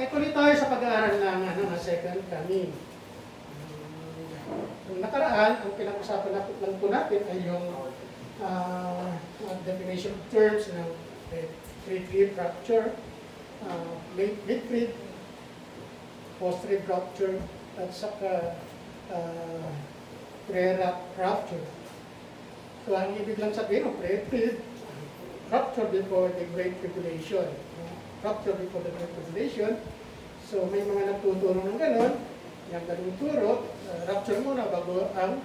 Okay, tuloy tayo sa pag-aaral ng second coming. Nung nakaraan, ang pinag-usapan lang po natin ay yung definition of terms ng pre-trib rupture, mid-trib, post-trib rupture, at saka pre-rupture. So, ang ibig lang sabihin ng pre-trib, rupture before the Great Tribulation. Rupture before the Great Tribulation. So, may mga nagtuturo ng gano'n. Yung ganung turo, rupture muna bago ang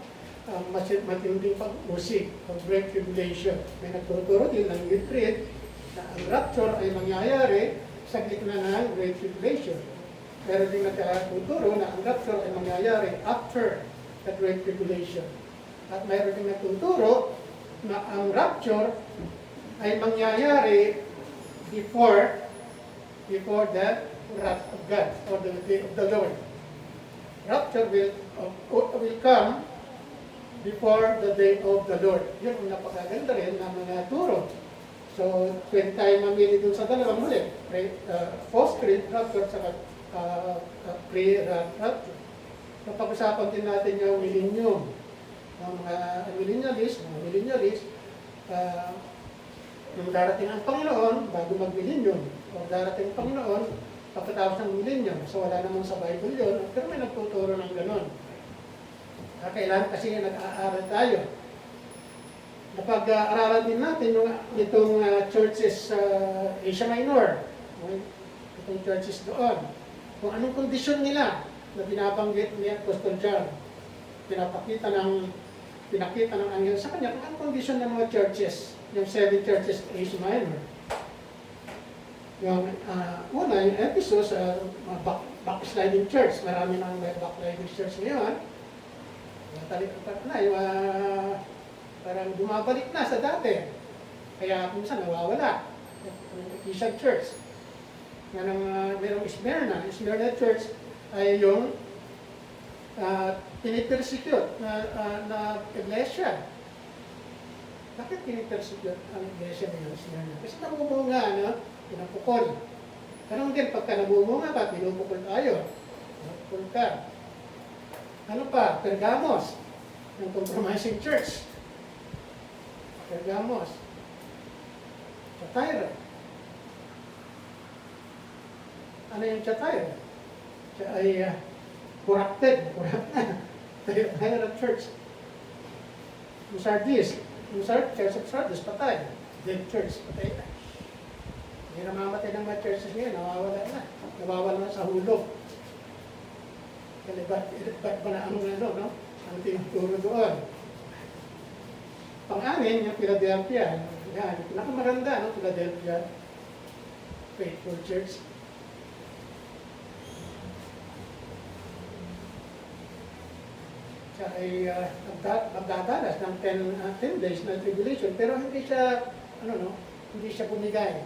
matinding pag-usig ng Great Tribulation. May nagtuturo din ng mid-trib na ang rapture ay mangyayari sa gitna ng Great Tribulation. Meron din nagtuturo na ang rapture ay mangyayari after the Great Tribulation. At mayroon din nagtuturo na ang rapture ay mangyayari before the wrath of God or the day of the Lord. Rapture will come before the day of the Lord. Yun ang napakaganda rin ng mga turo. So, when tayo mamili dun sa dalawang muli, post-trib rapture sa pre-rapture. Napag-usapan din natin yung millennium. Ng mga millennialist, nung darating ang Panginoon, bago mag-millennium, o darating ang Panginoon, pagkatapos ng millennium. So wala namang sa Bible yun, pero may nagtuturo ng gano'n. Kailangan kasi nag-aaral tayo. Napag-aaralan din natin itong churches sa Asia Minor, itong churches doon. Kung anong kondisyon nila na binabanggit ni Apostle John, pinakita ng anghel sa kanya kung anong kondisyon ng mga churches, yung 7 churches sa Asia Minor. Yung una, yung Ephesus, backsliding church. Marami nang backsliding church ngayon. Parang bumabalik na sa dati. Kaya minsan nawawala. Yung Ephesian church. Merong Smyrna. Smyrna church ay yung pinipersecute na iglesia. Bakit pinipersecute ang iglesia ng Smyrna? Kasi namumunga, pinapukol. Ganun din, pagka nabumunga ka, pinupukol tayo. Pinupukol ka. Ano pa? Pergamos. Yung compromising church. Pergamos. Thyatira. Ano yung Thyatira? Siya ay corrupted. Thyatira church. Yung Sardis. Yung Church of Sardis, patay. Dead church, patay na. Hindi namamatay ng mga churches ngayon, nawawala na sa hulog. Kaya ba't ba na no? Ang tinuturo doon. Pang-anin, yung Philadelphia, yan, pinakamaganda, Philadelphia Faithful Church. Siya ay magdadanas ng 10 days na tribulation, pero hindi siya, hindi siya bumigay.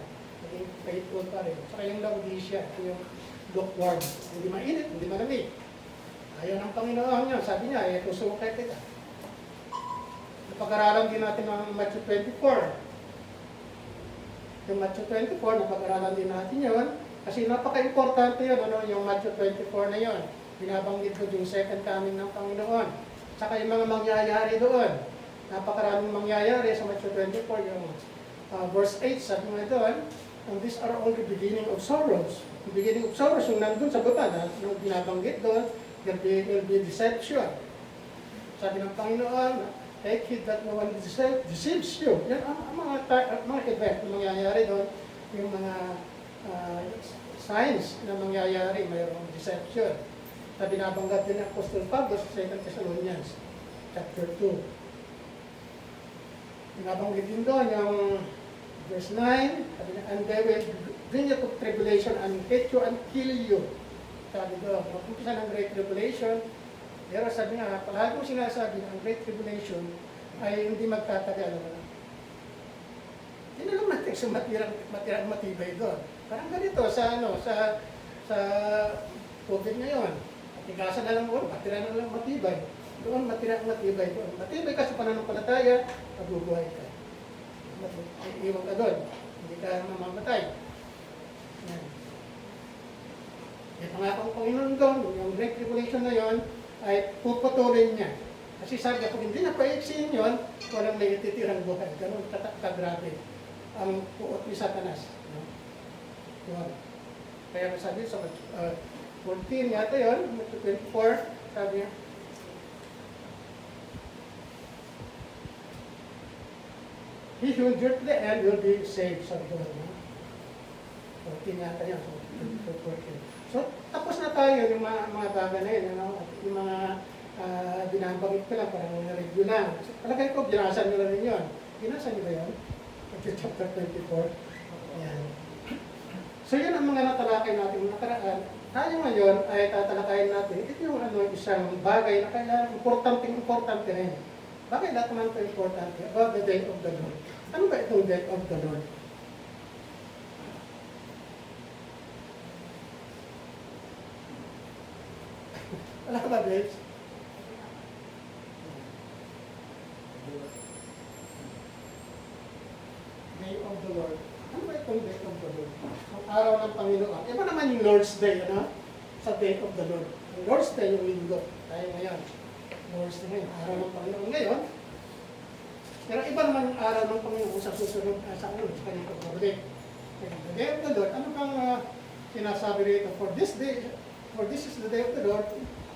Faithful pa rin. Saka yung Laodicea, yung lukewarm. Hindi mainit, hindi malamig. Ayaw ng Panginoon niya. Sabi niya, tusukay kita. Napag-aralan din natin ng Matthew 24. Yung Matthew 24, napag-aralan din natin yun. Kasi napaka-importante yun, yung Matthew 24 na yun. Binabanggit ko yung second coming ng Panginoon. Saka yung mga mangyayari doon. Napakaraming mangyayari sa Matthew 24, yung verse 8, sabi nga doon, and these are all the beginning of sorrows. The beginning of sorrows, yung nandun sa baba, nung binabanggit doon, there will be deception. Sabi ng Panginoon, take heed that no one deceives you. Yan ang mga event na mangyayari doon, yung mga signs na mangyayari, mayroong deception. Na binabanggit din ng Apostle Pablo sa 2 Thessalonians, chapter 2. Binabanggit din doon yung verse 9, and they will bring you to tribulation and hate you and kill you. Sabi doon, mag-umpisa ng Great Tribulation, pero sabi nga, palagi mo sinasabi ang Great Tribulation ay hindi magtatagal. Hindi na lang natin sa matirang matibay doon. Parang ganito sa COVID ngayon. Tigasan na lang doon, matira na lang matibay. Doon, matira matibay doon. Matibay ka sa pananampalataya, mabubuhay ka. Iiwan ka doon. Hindi ka mamamatay. Yan. Ito nga kung Panginoon doon, yung Great Tribulation na yon ay puputulin niya. Kasi sabi kung hindi na paiksin yun, walang may ititirang buhay. Ganun kagrabe ang puot ni Satanas. No? Yun. Kaya sabi sa 14 yata yun, 24, sabi niya, he who endure to the end will be saved. Sabi ko, no? 14 yata yun. So, 14. So, tapos na tayo yung mga bagay na yun. Ano? Yung mga binabagit ko lang, parang na-review lang. So, palagay ko, binasa nyo na rin yun. Binasa nyo ba yun? Chapter 24. Ayan. So, yun ang mga natalakay natin nakaraan. Tayo ngayon ay tatalakayin natin. Ito yung isang bagay na kaya importante rin. Bakit lahat naman ito importante? About the day of the Lord. Ano ba itong day of the Lord? Wala ka ba, babes? Day of the Lord. Ano ba itong day of the Lord? Ang araw ng Panginoon. Iba naman yung Lord's Day, ano? Sa day of the Lord. Ang Lord's Day yung linggo. Tayo ngayon. Lord's Day ngayon. Araw ng Panginoon ngayon. Pero iba naman yung araw ng Panginoon sa susunod sa kanyang pagbabalik. The day of the Lord. Ano bang sinasabi rito? For this is the day of the Lord.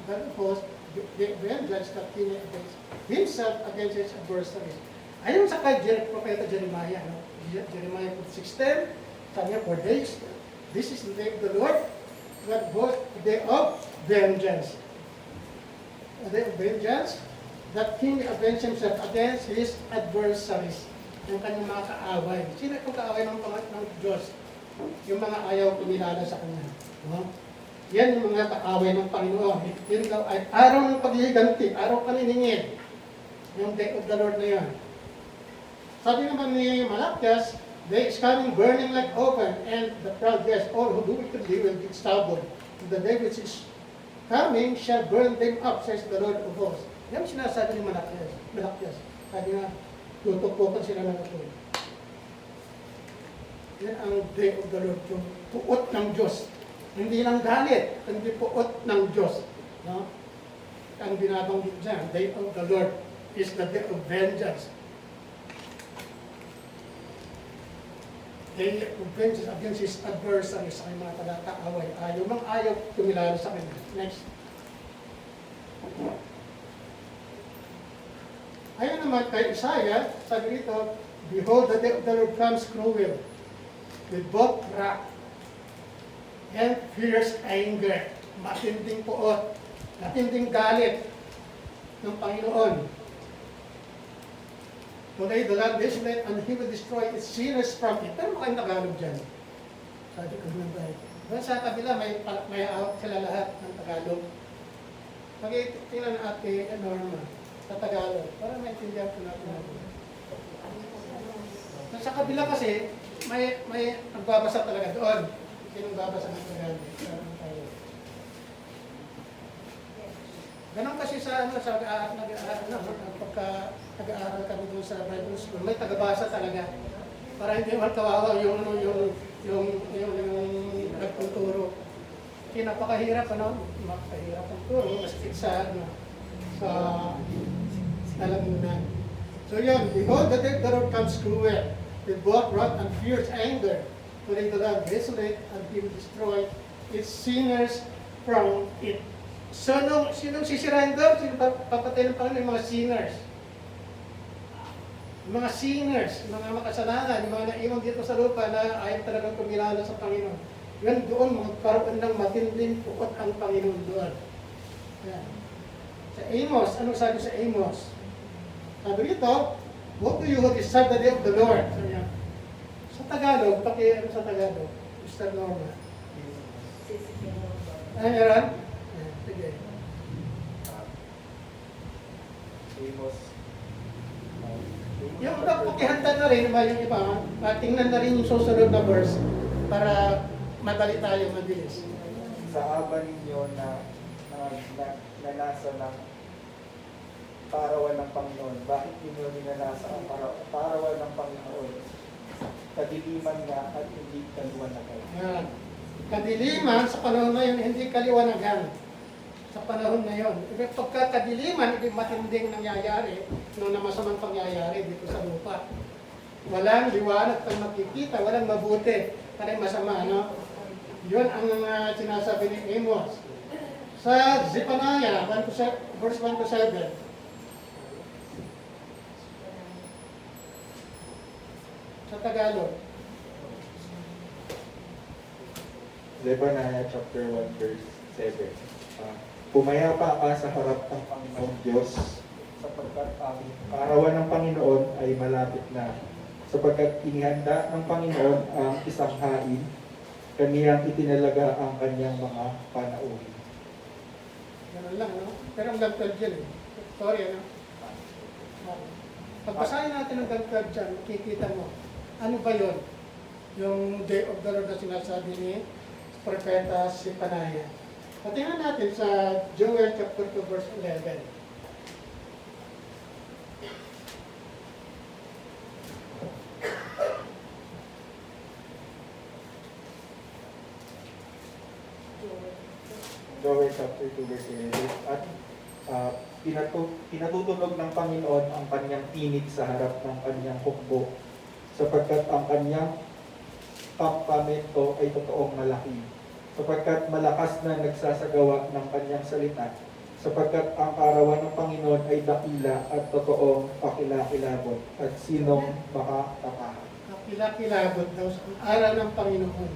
God of hosts, the vengeance that he may against himself against his adversaries. Ayon sa kay Propeta Jeremiah, no? Jeremiah 6:10, sabi niya, for this is the day of the Lord, God of hosts, the day of vengeance. A day of vengeance, that he may avenge himself against his adversaries. Yung kanyang mga kaaway. Sino itong kaaway ng Diyos? Yung mga ayaw kumilala sa kanya. No? Yan yung mga kaaway ng Panginoon. Yun daw ay araw ng paghihiganti, araw paniningil. Yung day of the Lord na yan. Sabi naman ni Malachias, day is coming burning like oven, and the proud, yes, all who do wickedly will be stubble. And the day which is coming shall burn them up, says the Lord of hosts. Yan ang sinasabi ni Malachias. Sabi nga, tutupukan sila ng ito. Yan ang day of the Lord, yung puot ng Diyos. Hindi lang galit, hindi puot ng Diyos. No? Ang binabanggit dyan, day of the Lord is the day of vengeance. Day of vengeance against his adversaries, sa mga taga-kaaway. Ayaw tumilala sa kanya. Next. Ayon naman kay Isaiah, sabi rito, behold, the day of the Lord comes cruel, with both wrath and fierce anger. Matinding puot, matinding galit ng Panginoon. Today the land is desolate and he will destroy its sinners from it. Pero makang Tagalog dyan. Sabi ko naman tayo. Doon sa kabila, may out sila lahat ng Tagalog. Tingnan natin, Norma, sa Tagalog, para maintindihan ko natin. Sa kabila kasi, may nagbabasa talaga doon. Sinong babasa ng Tagalog? Ganon kasi sa pagka nag-aaral kami doon sa Bible School, may tagabasa talaga. Para hindi naman kawawa yung nagtuturo. Kasi napakahirap, napakahirap ang turo, maskit sa lalamunan. So yun, behold, the day of the Lord comes cruel, with both wrath and fierce anger, to make the land desolate, and he will destroy its sinners from it. So, sinong sisirain daw? Sino papatay ng Panginoon? Yung mga sinners. Yung mga sinners, yung mga makasalanan, yung mga naiwan dito sa lupa na ayaw talagang kumilala sa Panginoon. Yan doon, magkaroon ng matinding puot ang Panginoon doon. Yan. Sa Amos, anong sabi sa Amos? Sabi rito, woe to you who decide the day of the Lord. Sa Tagalog, ano sa Tagalog? Mr. Norma. Ano yan? Sige. Yung pakihanda na rin ba yung iba, tingnan na rin yung susunod na verse para madali tayo mabilis. Sa aba ninyo na nasa ng parawan ng Panginoon, bakit ninyo ninanasa ang parawan ng Panginoon? Kadiliman nga at hindi kaluwan na kayo. Yan. Kadiliman sa panahon na yun, hindi kaliwanagan. Sa panahon na yun. Pagka kadiliman, ibig matinding nangyayari, na masamang pangyayari dito sa lupa. Walang liwanag kang makikita, walang mabuti, parang masama, no? Yun ang sinasabi ni Amos. Sa Zephaniah, verse 1 to 7. Sa Tagalog. Zephaniah chapter 1 verse 7. Pumayapa ka sa harap ng Panginoong Diyos, sapagkat ang kaarawan ng Panginoon ay malapit na, sapagkat inihanda ng Panginoon ang isang hain, kaniyang itinalaga ang kanyang mga panauhin. Ganun lang, no? Pero ang gantad dyan, eh. Sorry, ano? Pagpasahin natin ang gantad dyan, makikita mo, ano ba yun? Yung Day of the Lord na sinasabi ni Propeta Zephaniah. Patingnan natin sa Joel chapter 2 verse 11. Joel chapter 2 verse 11. At pinatutunog ng Panginoon ang kanyang tinig sa harap ng kanyang hukbo, sapagkat ang kanyang kampamento ay totoong malaki, sapagkat malakas na nagsasagawa ng kanyang salita, sapagkat ang kaarawan ng Panginoon ay dakila at totoong pakilakilabot, at sinong makatapahan. Kakilakilabot daw sa araw ng Panginoon.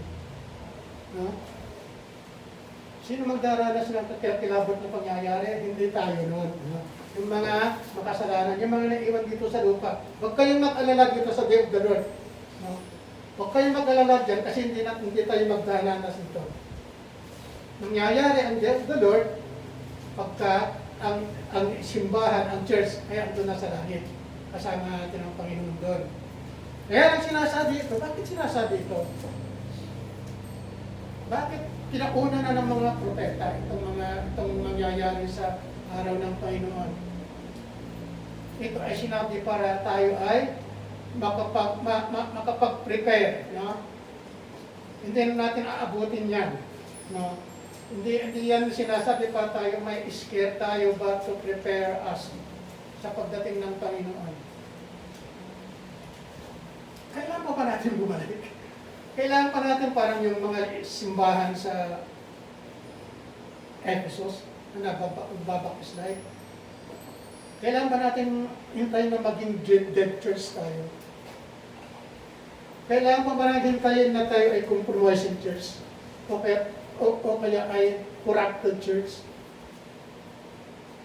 No? Sino magdaranas ng kakilakilabot na pangyayari? Hindi tayo noon. No? Yung mga makasalanan, yung mga naiwan dito sa lupa. Huwag kayong mag-alala dito sa Day of the Lord. No? Huwag kayong mag-alala dyan kasi hindi tayo magdaranas nito. Nangyayari ang Day of the Lord pagka ang simbahan, ang church, ay ando na sa langit. Kasama natin ang Panginoon doon. Kaya ang sinasabi ito, bakit sinasabi ito? Bakit pinauna na ng mga propeta itong mangyayari sa araw ng Panginoon? Ito ay sinabi para tayo ay makapag-prepare. No? Hindi natin aabutin yan. No? Hindi yan sinasabi para tayo may scare tayo, but to prepare us sa pagdating ng Panginoon. Kailangan pa natin bumalik? Kailangan pa natin parang yung mga simbahan sa Ephesus na nagbabakslide. Kailangan ba natin hintayin na maging dead church tayo? Kailangan pa ba natin hintayin na tayo ay compromising church? O kaya ay corrupted church?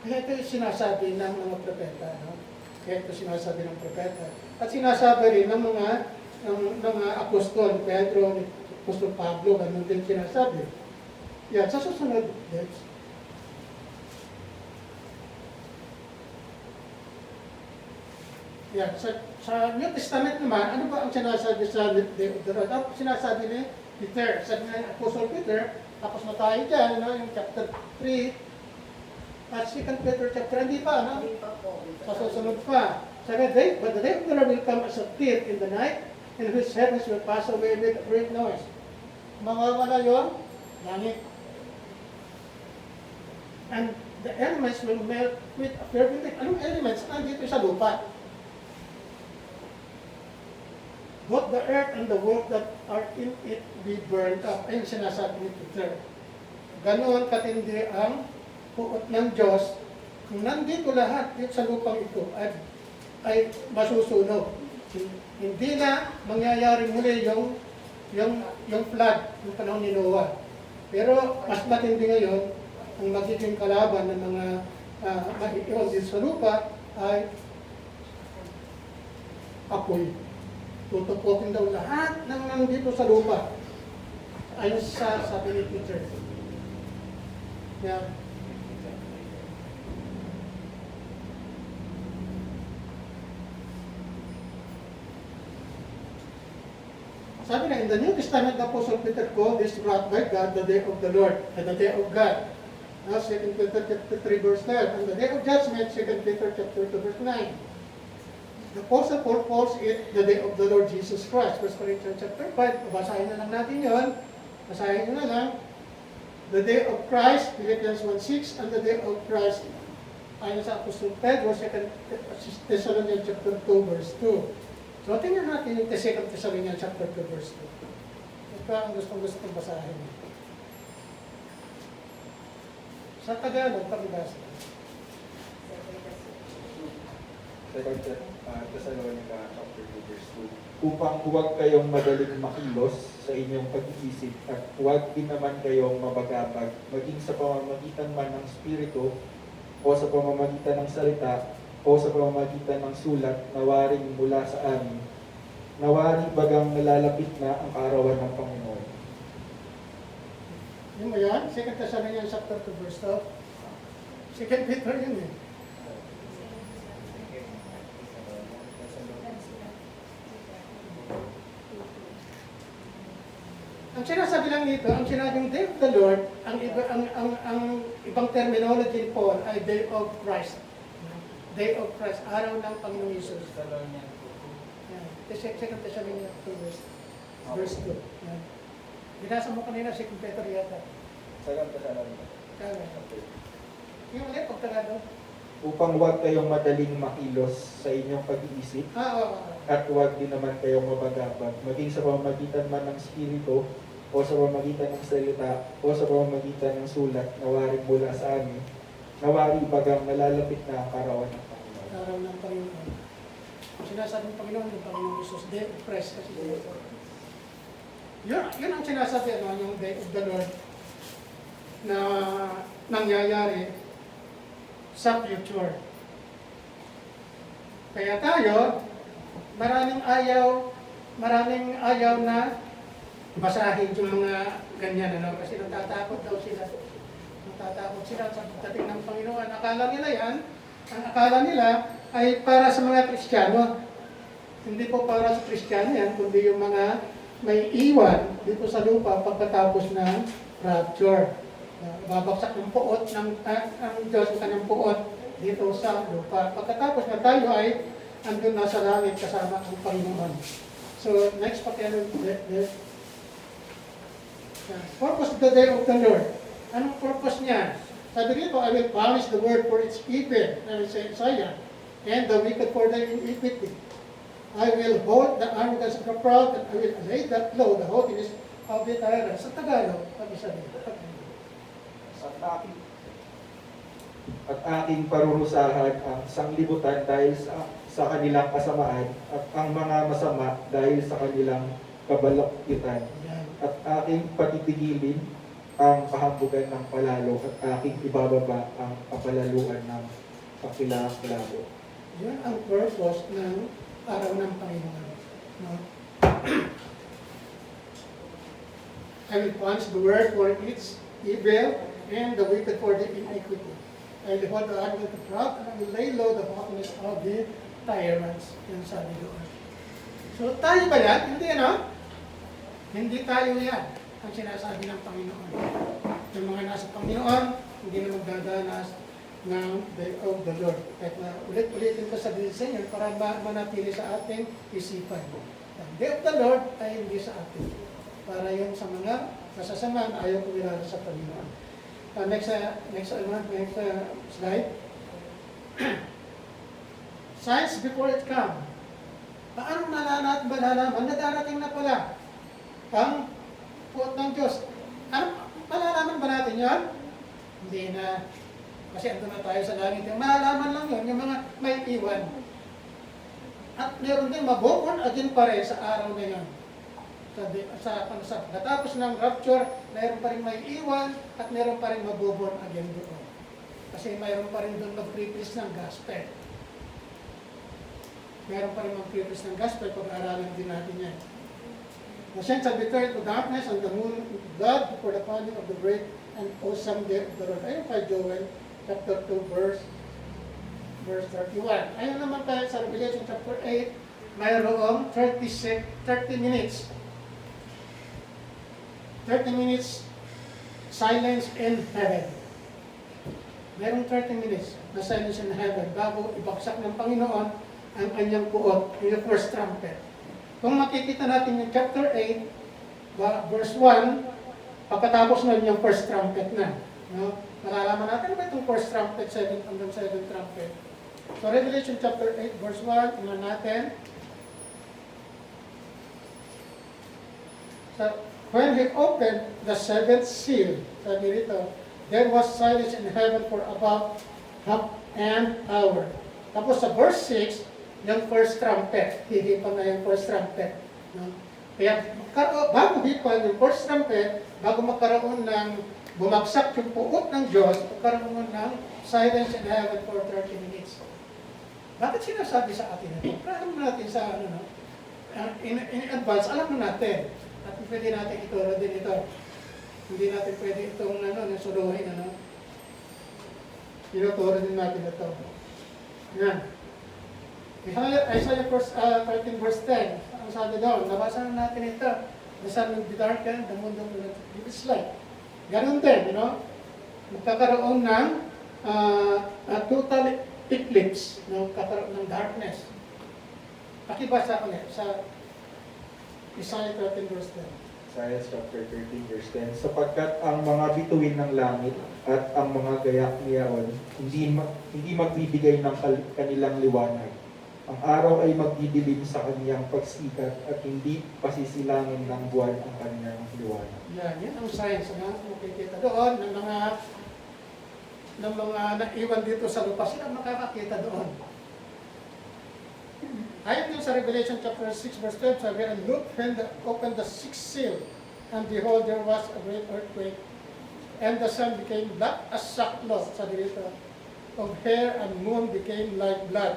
Kaya ito yung sinasabi ng mga propeta. No? Kaya ito sinasabi ng propeta. At sinasabi rin ng mga apostol, Pedro, Apostol Pablo, ganun din sinasabi. Yan, sa susunod, yes. Yan, sa New Testament naman, ano ba ang sinasabi sa Day of the Lord? Ang sinasabi ni Peter, sabi ni Apostle Peter, tapos na tayo dyan, no? Yung chapter 3, at 2 Peter chapter, hindi pa, no? Sa susunod pa. Sabi, but the day of the Lord will come as a thief in the night, and whose heavens will pass away with a great noise. Mawawala yun, langit. And the elements will melt with a fervent heat. Anong elements? Nandito sa lupa. Both the earth and the world that are in it be burned up. Ayun sinasabi ni Peter. Ganoon katindi ang puot ng Diyos. Kung nandito lahat dito sa lupang ito ay masusunog. Hindi na mangyayari muli yung flood ng panahon ni Noah. Pero mas matindi ngayon, ang magiging kalaban ng mga mag-iwan dito sa lupa ay apoy. Tutupukin daw lahat ng nandito sa lupa. Ayon sa sabi ni Peter. Yeah. Sabi na, in the New Testament, the Apostle Peter called this wrath by God the day of the Lord, and the day of God. Now, 2 Peter chapter 3, verse 12. And the day of judgment, 2 Peter chapter 2, verse 9. The Apostle Paul calls it the day of the Lord Jesus Christ. 1 Corinthians chapter 5, babasahin na lang natin yun. Basahin nyo na lang. The day of Christ, Philippians 1:6, and the day of Christ, ayon sa Apostol Pedro, 2 Thessalonians chapter 2, verse 2. So, tingnan natin yung 2 Thessalonians chapter 2, verse 2. Ito ang gustong basahin. Sa Tagalog, pakibasa. Thessalonica chapter 2 verse 2. Upang huwag kayong madaling makilos sa inyong pag-iisip at huwag din naman kayong mabagabag maging sa pamamagitan man ng Espiritu o sa pamamagitan ng salita o sa pamamagitan ng sulat na waring mula sa amin. Nawari bagang nalalapit na ang kaarawan ng Panginoon. Yun mo yan? 2 Thessalonians chapter 2, verse 2. 2 Peter yun eh. Ang sinasabi lang dito, ang sinabing Day of the Lord, ang ibang terminology ni Paul ay Day of Christ. Day of Christ, araw ng Panginoong Yesus. Yan. 2 Thessalonians 2, verse 2. Yan. Binasa mo kanina si Peter yata. Sagang Thessalonica. Kaya. Yung ulit, pagkalado. Upang huwag kayong madaling makilos sa inyong pag-iisip Oo. at huwag din naman kayong mabagabag maging sa pamamagitan man ng Espiritu o sa pamamagitan ng salita o sa pamamagitan ng sulat na waring mula sa amin, nawari bagang nalalapit na ang kaarawan ng Panginoon. Araw ng Panginoon. Sinasabi ng Panginoon, yung Panginoong Jesus, Day of Christ kasi dito. Yun ang sinasabi, yung Day of the Lord na nangyayari sa future. Kaya tayo, maraming ayaw na basahin yung mga ganyan, kasi natatakot daw sila. Natatakot sila sa pagdating ng Panginoon. Ang akala nila ay para sa mga Kristiyano. Hindi po para sa Kristiyano yan, kundi yung mga may iwan dito sa lupa pagkatapos ng rapture. Babaksak ng puot ang Diyos ang kanyang puot dito sa lupa. Pagkatapos na tayo ay andun na sa langit kasama ang Panginoon. So, next pakiano, purpose of the day of the Lord. Anong purpose niya? Sabi dito, I will punish the world for its evil, say Isaiah, and the wicked for their iniquity. I will hold the arrogance of the proud, and I will lay low the haughtiness of the tyrant. Sa Tagalog, pag-isa dito. At aking parurusahan ang sanglibutan dahil sa kanilang kasamaan at ang mga masama dahil sa kanilang kabalakjutan. At aking patitigilin ang kahambugan ng palalo at aking ibababa ang kapalaluan ng kakilaklabo. Yan ang purpose ng araw ng Panginoon. No? I will punish the world for its evil and the wicked for their iniquity. I will hold the arrogant of the proud, and I will lay low the haughtiness of the tyrants. Yan sabi doon. So tayo ba yan? Hindi, ano? Hindi tayo yan ang sinasabi ng Panginoon. Yung mga nasa Panginoon, hindi na magdadanas ng Day of the Lord. Kahit na ulit-ulitin ko sa Senyor para manatili sa ating isipan. Ang Day of the Lord ay hindi sa atin. Para yun sa mga masasamaan ayaw kumilala sa Panginoon. Next slide. Signs before it come. Paano malalaman na darating na pala ang puot ng Diyos? Malalaman ba natin yan? Hindi na. Kasi ando na tayo sa langit. Malalaman lang yun, yung mga may iwan. At meron din mabukon again pa rin sa araw na yun. Sa natapos ng rapture, mayroon pa rin may iwan at mayroon pa rin mabubon again doon. Kasi mayroon pa rin doon mag-preface ng gospel. Mayroon pa rin mag-preface ng gospel, pag-aaralan din natin yan. The sun shall be turned to darkness and the moon blood before the coming of the great and awesome day of the Lord. Ayun kay Joel, chapter 2, verse 31. Ayun naman tayo sa Revelation chapter 8, mayroong 30 minutes. 30 minutes silence in heaven. Merong 30 minutes na silence in heaven bago ibaksak ng Panginoon ang kanyang puot, yung first trumpet. Kung makikita natin yung chapter 8, verse 1, papatapos na rin yung first trumpet na. No? Malalaman natin ba itong first trumpet, 7 hanggang 7 trumpet. So Revelation chapter 8 verse 1, tingnan natin. So, when he opened the seventh seal, sabi rito, there was silence in heaven for about half an hour. Tapos sa verse 6, yung first trumpet, hihipan na yung first trumpet. No? Kaya bago hipan yung first trumpet, bago magkaroon ng bumagsak yung puot ng Diyos, magkaroon ng silence in heaven for 30 minutes. Bakit sinasabi sa atin ito? Para natin sa in advance, alam na natin. At pwede natin ituro din ito. Hindi natin pwede itong suluhin. Tinuturo din natin ito. Yan. Isaiah 13 verse 10. Ang sabi doon, nabasa na natin ito. The sun will be darkened, the moon will give its light. Ganun din, magkakaroon ng total eclipse, magkakaroon ng darkness. Pakibasa ulit sa Isaiah 13 verse 10. Isaiah chapter 13 verse 10, sapagkat ang mga bituin ng langit at ang mga gayak niyaon hindi magbibigay ng kanilang liwanag. Ang araw ay magdidilim sa kaniyang pagsikat at hindi pasisilangin ng buwan ang kaniyang liwanag. Yan ang science na makikita doon ng mga naiwan dito sa lupa, sila makakakita doon. Ayon din sa Revelation chapter 6 verse 12, sabi, and look, when opened the sixth seal, and behold, there was a great earthquake, and the sun became black as sackcloth, sabi dito, of hair, and moon became like blood.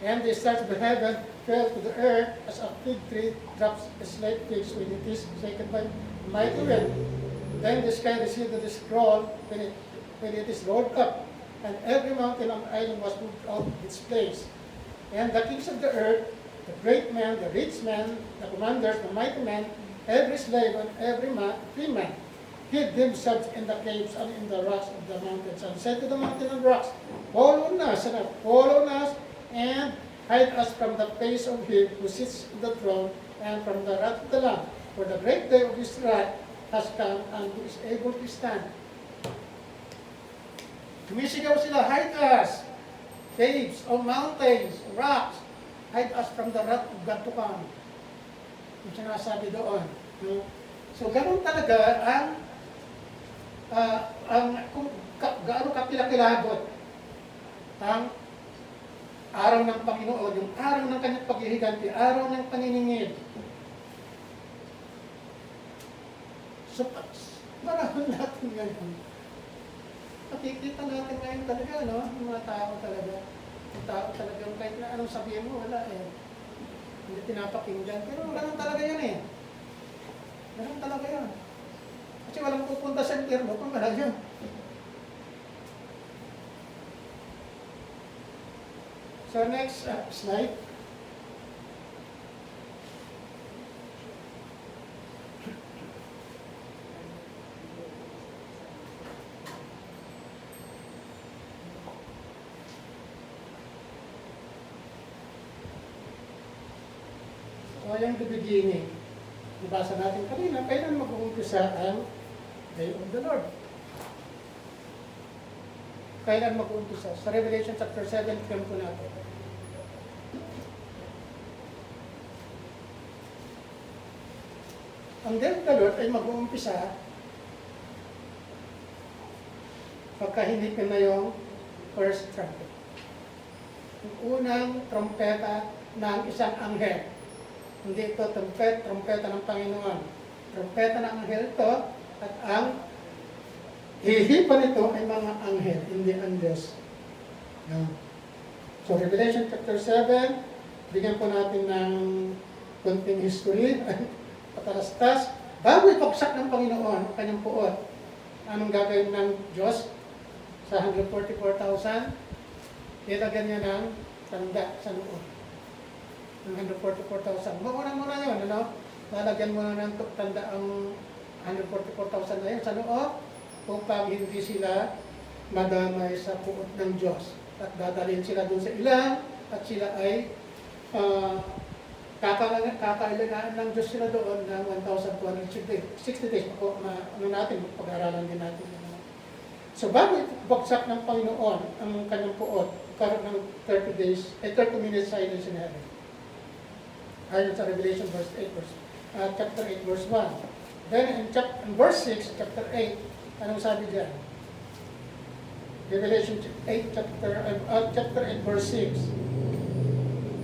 And the stars of the heaven fell to the earth as a fig tree drops its late figs when it is shaken by mighty wind. Then the sky received the scroll when it is rolled up, and every mountain and island was moved out of its place. And the kings of the earth, the great men, the rich men, the commanders, the mighty men, every slave and every free man, hid themselves in the caves and in the rocks of the mountains, and said to the mountain and rocks, follow us, and hide us from the face of him who sits on the throne, and from the wrath of the Lamb. For the great day of his wrath has come, and who is able to stand. Tumisigaw sila, hide us! Caves, or mountains, rocks, hide us from the wrath of God to come. Yung sinasabi doon. No? So, ganun talaga kung gaano kapilakilabot ang araw ng Panginoon, yung araw ng kanyang paghihiganti, araw ng paniningil. So, marahon natin ngayon. Makikita natin ngayon talaga, yung mga tao talaga. Yung tao talaga, kahit na anong sabihin mo, wala eh. Hindi pinapakinggan. Pero ganun talaga yan eh. Ganun talaga yan. Kasi walang pupunta sa impyerno kung wala yun. So next slide. So yung the beginning, nabasa natin kanina, kailan mag-uumpisa ang Day of the Lord? Kailan mag-uumpisa? Sa Revelation chapter 7, tignan po natin. Ang Day of the Lord ay mag-uumpisa pagka hinipan na yung first trumpet. Yung unang trompeta ng isang anghel. Hindi ito trompeta ng Panginoon. Trompeta ng anghel ito, at ang hihipan ito ay mga anghel, hindi ang Diyos. No. So Revelation chapter 7, bigyan po natin ng konting history, patalastas. Bago ipagsak ng Panginoon ang kanyang puot, anong gagawin ng Diyos sa 144,000? Ilagyan niya ng tanda sa loob. Ng 144,000. Muna yun, lalagyan mo na ng tanda ang 144,000 na yun sa loob upang hindi sila madamay sa puot ng Diyos. At dadalhin sila dun sa ilang at sila ay kakailangan ng Diyos sila doon ng 1,260 days. Ano natin, pag-aralan din natin. So bago buksak ng Panginoon ang kanyang puot, karoon ng 30 days, 30 minutes silence in heaven. Ayon sa Revelation chapter 8, verse 1. Then in verse 6, chapter 8, anong sabi diyan? Revelation 8, chapter 8, verse 6.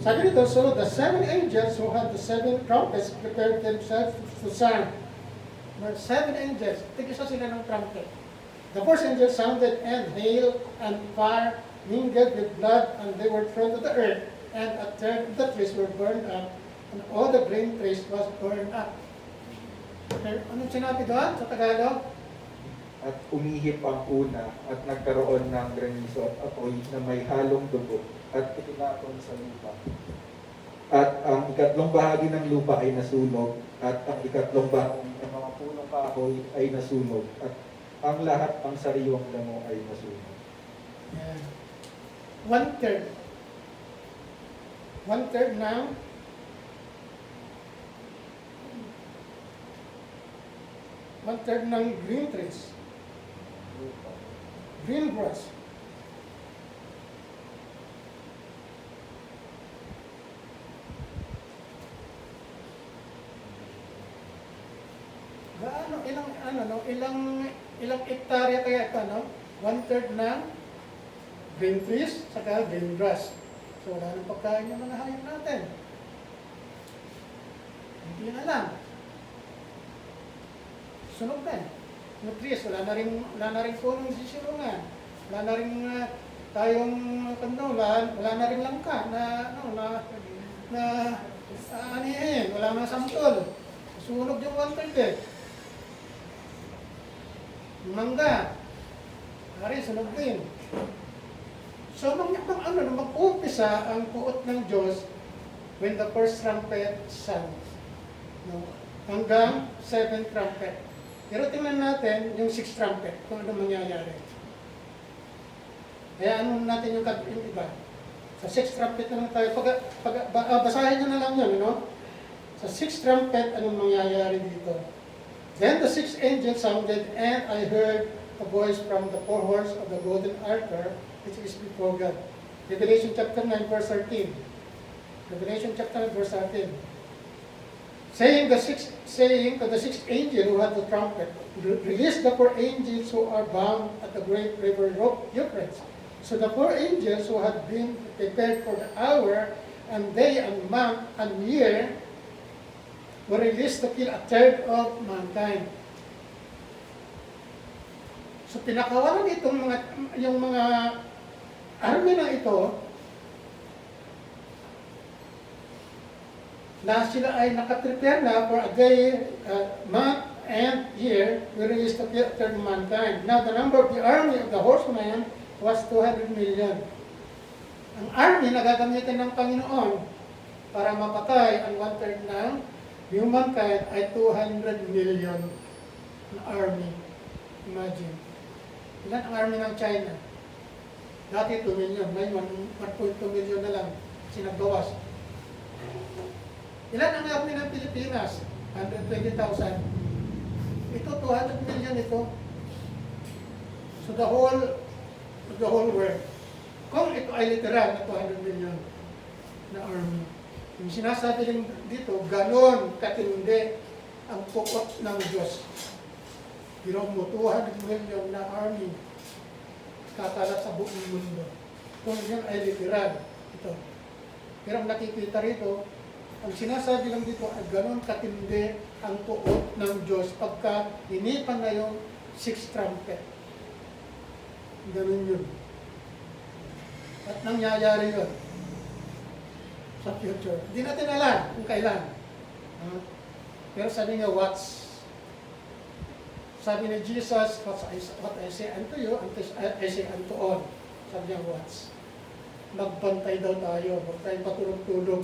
Sabi nito, so the seven angels who had the seven trumpets prepared themselves to sound. There 7 angels, tigisa sila ng trumpet. The first angel sounded, and hail and fire mingled with blood, and they were thrown to the earth, and a third of the trees were burned up, and all the grain trees was burned up. Okay, anong sinabi doon sa Tagalog? At umihip ang una at nagkaroon ng granizo at apoy na may halong dugo at itinapon sa lupa. At ang ikatlong bahagi ng lupa ay nasunog at ang ikatlong bahagi ng mga punong kahoy ay nasunog at ang lahat ng sariwang damo ay nasunog. Yan. One-third. One-third ng green trees. Green grass. Ilang hektarya kaya ito, no? One-third ng green trees, saka green grass. So wala nang pagkain ng mga hayop natin. Hindi na lang. Sunog na. Yung trees, wala na rin punong sisilungan. Wala na rin tayong kandulan, wala na rin langka anihin, wala na santol. Sunog yung one-third eh. Mangga, hari sunog din. So mag-uumpisa ang puot ng Diyos when the first trumpet sounds. No? Hanggang 7 trumpet. Pero tingnan natin yung 6 trumpet, kung ano mangyayari. Kaya ano natin yung iba. Sa 6 trumpet na lang tayo. Basahin nyo na lang yun, no? Sa 6 trumpet, anong mangyayari dito? Then the 6th angel sounded, and I heard a voice from the 4 horns of the golden altar, which is before God. Revelation chapter 9, verse 13. Revelation chapter 9, verse 13. Saying to the 6th angel who had the trumpet, release the 4 angels who are bound at the great river Euphrates. So the 4 angels who had been prepared for the hour, and day and month and year, were released to kill a third of mankind. So pinakawalan itong yung mga army na ito na sila ay nakaprepare na for a day, month, and year, were released to kill a third of mankind. Now the number of the army of the horsemen was 200 million. Ang army na gagamitin ng Panginoon para mapatay ang one-third ng humankind ay 200 million na army. Imagine. Ilan ang army ng China? Dati 2 million, may 1.2 million na lang sinagbawas. Ilan ang army ng Pilipinas? 120,000. Ito 200 million ito. So the whole world. Kung ito ay literal na 200 million na army. Yung sinasabi rin dito, ganon katindi ang pukot ng Diyos. Pero mo 200 million na army kakalat sa buong mundo. Kung yan ay literal, ito. Pero ang nakikita rito, ang sinasabi lang dito ay ganon katindi ang pukot ng Diyos pagka hinipan na yung 6 trumpet. Ganon yun. At nangyayari yun sa future. Hindi natin alam kung kailan. Pero sabi nga, sabi ni Jesus, what I say unto you, I say unto all. Sabi niya, watch. Magbantay daw tayo, huwag tayong patulog-tulog.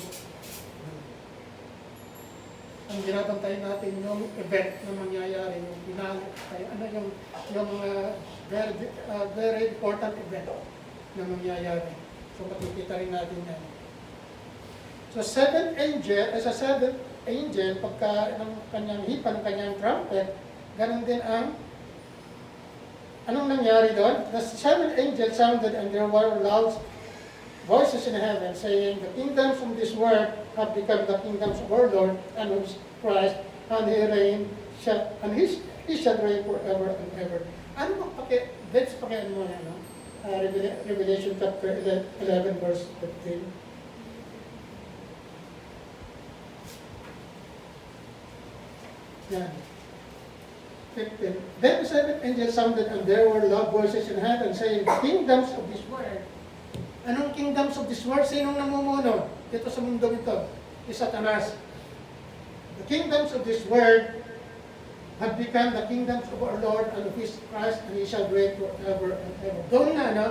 Ang binabantayan natin yung event na mangyayari, yung very important event na mangyayari. So makikita rin natin yan. So seventh angel, as a seventh angel, pagka ng kanyang hipa, ng kanyang trumpet, ganun din ang anong nangyari doon? The seventh angel sounded and there were loud voices in heaven saying, the kingdoms of this world have become the kingdoms of our Lord and of Christ, and he reign and he shall reign forever and ever. Ano bang let's pakian mo na, no? Revelation chapter 11 verse 15. Yan. 15. Then the seventh angel sounded, and there were loud voices in heaven saying, kingdoms of this world. Anong kingdoms of this world? Sinong namumuno dito sa mundong ito? Si Satanas. The kingdoms of this world have become the kingdoms of our Lord and of His Christ, and He shall reign forever and ever. Doon na, no?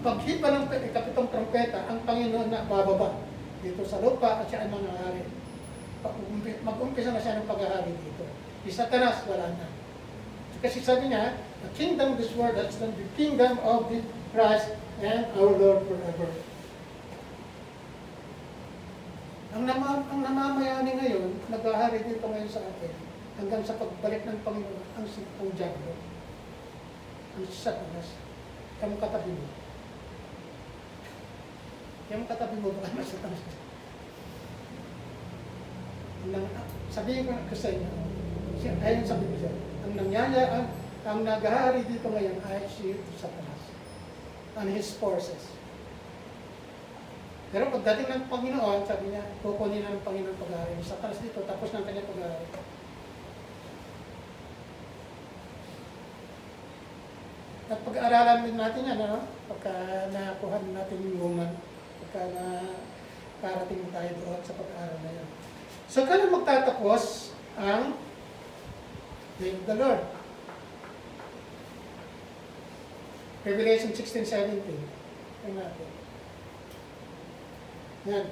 Paghipa ng ikapitong trumpeta, ang Panginoon na bababa dito sa lupa at siya ay manghahari. Mag-umpisa na siya ng paghahari dito. Si Satanas, wala na. Kasi sabi niya, the kingdom of this world has been the kingdom of the Christ and our Lord forever. Ang namamayani ngayon, naghahari dito ngayon sa atin, hanggang sa pagbalik ng Panginoon, ang Diablo, ang Satanas. Kaya mo katabi mo. Kaya mo katabi mo, baka mas Satanas. Sabihin ko sa inyo, ayon sa Biblia, ang naghahari dito ngayon ay si Satanas and his forces. Pero pagdating ng Panginoon, sabi niya, kukunin na ng Panginoon paghahari ni Satanas dito, tapos ng kanyang paghahari. At pag-aaralan din natin yan, ano? Pagka nakuha natin yung human, pagka nakarating tayo doon sa pag-aaral na yan. So, kailan magtatapos ang Day of the Lord? Revelation 16:17. Tingnan natin. Yan.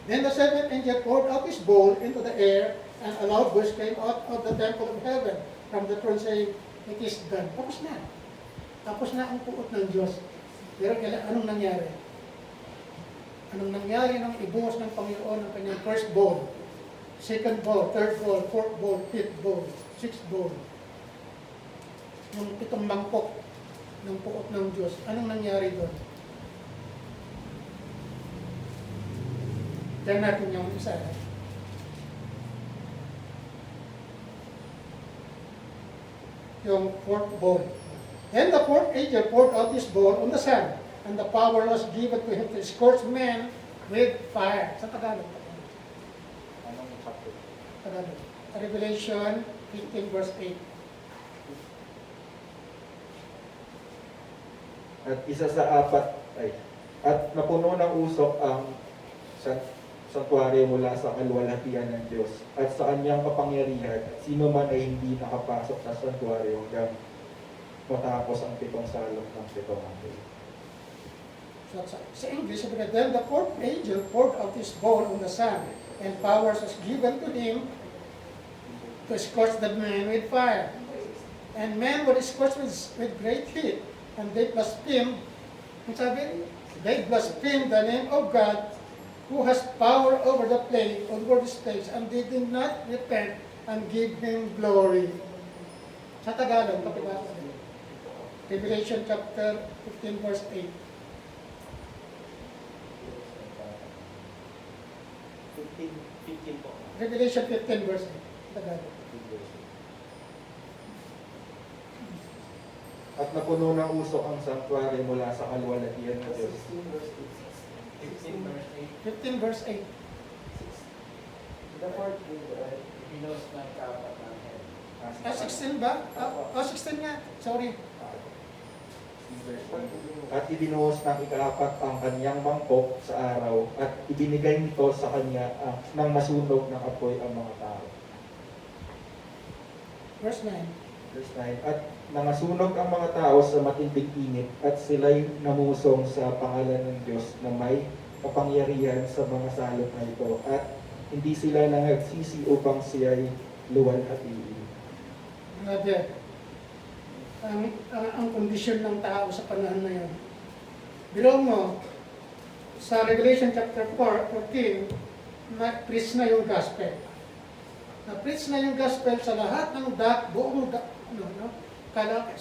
Then the seventh angel poured out his bowl into the air, and a loud voice came out of the temple of heaven from the throne saying, it is done. Tapos na. Tapos na ang puot ng Diyos. Pero anong nangyari? Anong nangyari nang ibuhos ng Panginoon ng kanyang first bowl? Second bowl, third bowl, fourth bowl, fifth bowl, sixth bowl. Yung 7 mangkok ng puot ng Diyos. Anong nangyari doon? Diyan natin yung isa. Yung fourth bowl. Then the fourth angel poured out his bowl on the sun, and the power was given to him to scorch men with fire. Sa Tagalog. Tagalog. Revelation 15 verse 8. At isa sa apat at napuno ng usok ang santuaryo mula sa kalwalhatian ng Diyos at sa kanyang kapangyarihan, sino man ay hindi nakapasok sa santuaryo hanggang matapos ang 7 salok ng 7 anghel. So, sa English, then the fourth angel poured out his bowl on the sun, and powers was given to him to scorch the men with fire. And men were scorched with great heat, and they blasphemed. Ang sabi, they blasphemed the name of God, who has power over the place, over this place, and they did not repent and give him glory. Sa Tagalog, kapibasa din. Revelation chapter 15 verse 8. 15 po. Revelation 15 verse 8. Tagalog. At napuno ng usok ang santuaryo mula sa kalwalhatian ng Diyos. 15 verse 8. 15 verse 8. The fourth angel, pinos ng kapat ng head. 16 ba? 16 nga. Sorry. At ibinuhos ng ikaapat ang kanyang mangkok sa araw at ibinigay nito sa kanya ng masunog ng apoy ang mga tao. Verse 9. Verse 9. At nangasunog ang mga tao sa matinding init at sila'y namusong sa pangalan ng Diyos na may kapangyarihan sa mga salot na ito at hindi sila nangagsisi upang siya'y luwalhatiin. Grabe. Ang kondisyon ng tao sa panahon na yun. Bilong mo, sa Revelation chapter 14, na-preach na yung gospel. Na-preach na yung gospel sa lahat ng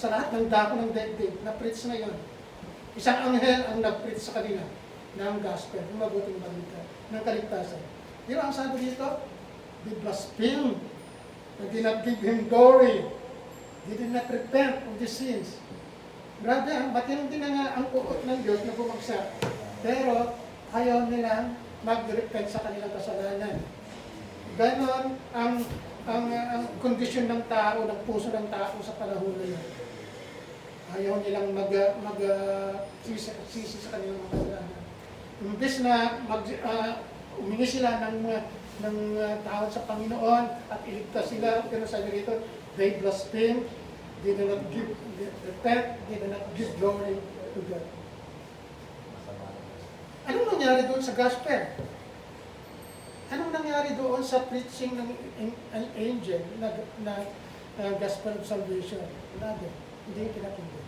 sa lahat ng dako ng daigdig. Na-preach na yun. Isang anghel ang nag-preach sa kanila ng gospel, ng mabuting balita, ng kaligtasan. Di ba ang sabi dito? They blasphemed. They did not give him glory. They did not repent of the sins. Grabe, matindi na nga ang uot ng Diyos na bumagsak. Pero ayaw nilang mag-repent sa kanilang kasalanan. Ganon ang kondisyon ng tao, ng puso ng tao sa panahon na yun. Ayaw nilang sisi sa kanilang kasalanan. Imbes na umingi sila ng tawad sa Panginoon at iligtas sila, pero sabi rito, they blaspheme, they do not give repent, they do not give glory to God. Anong nangyari doon sa gospel? Anong nangyari doon sa preaching ng angel na gospel of salvation? Wala din. Hindi pinakinggan.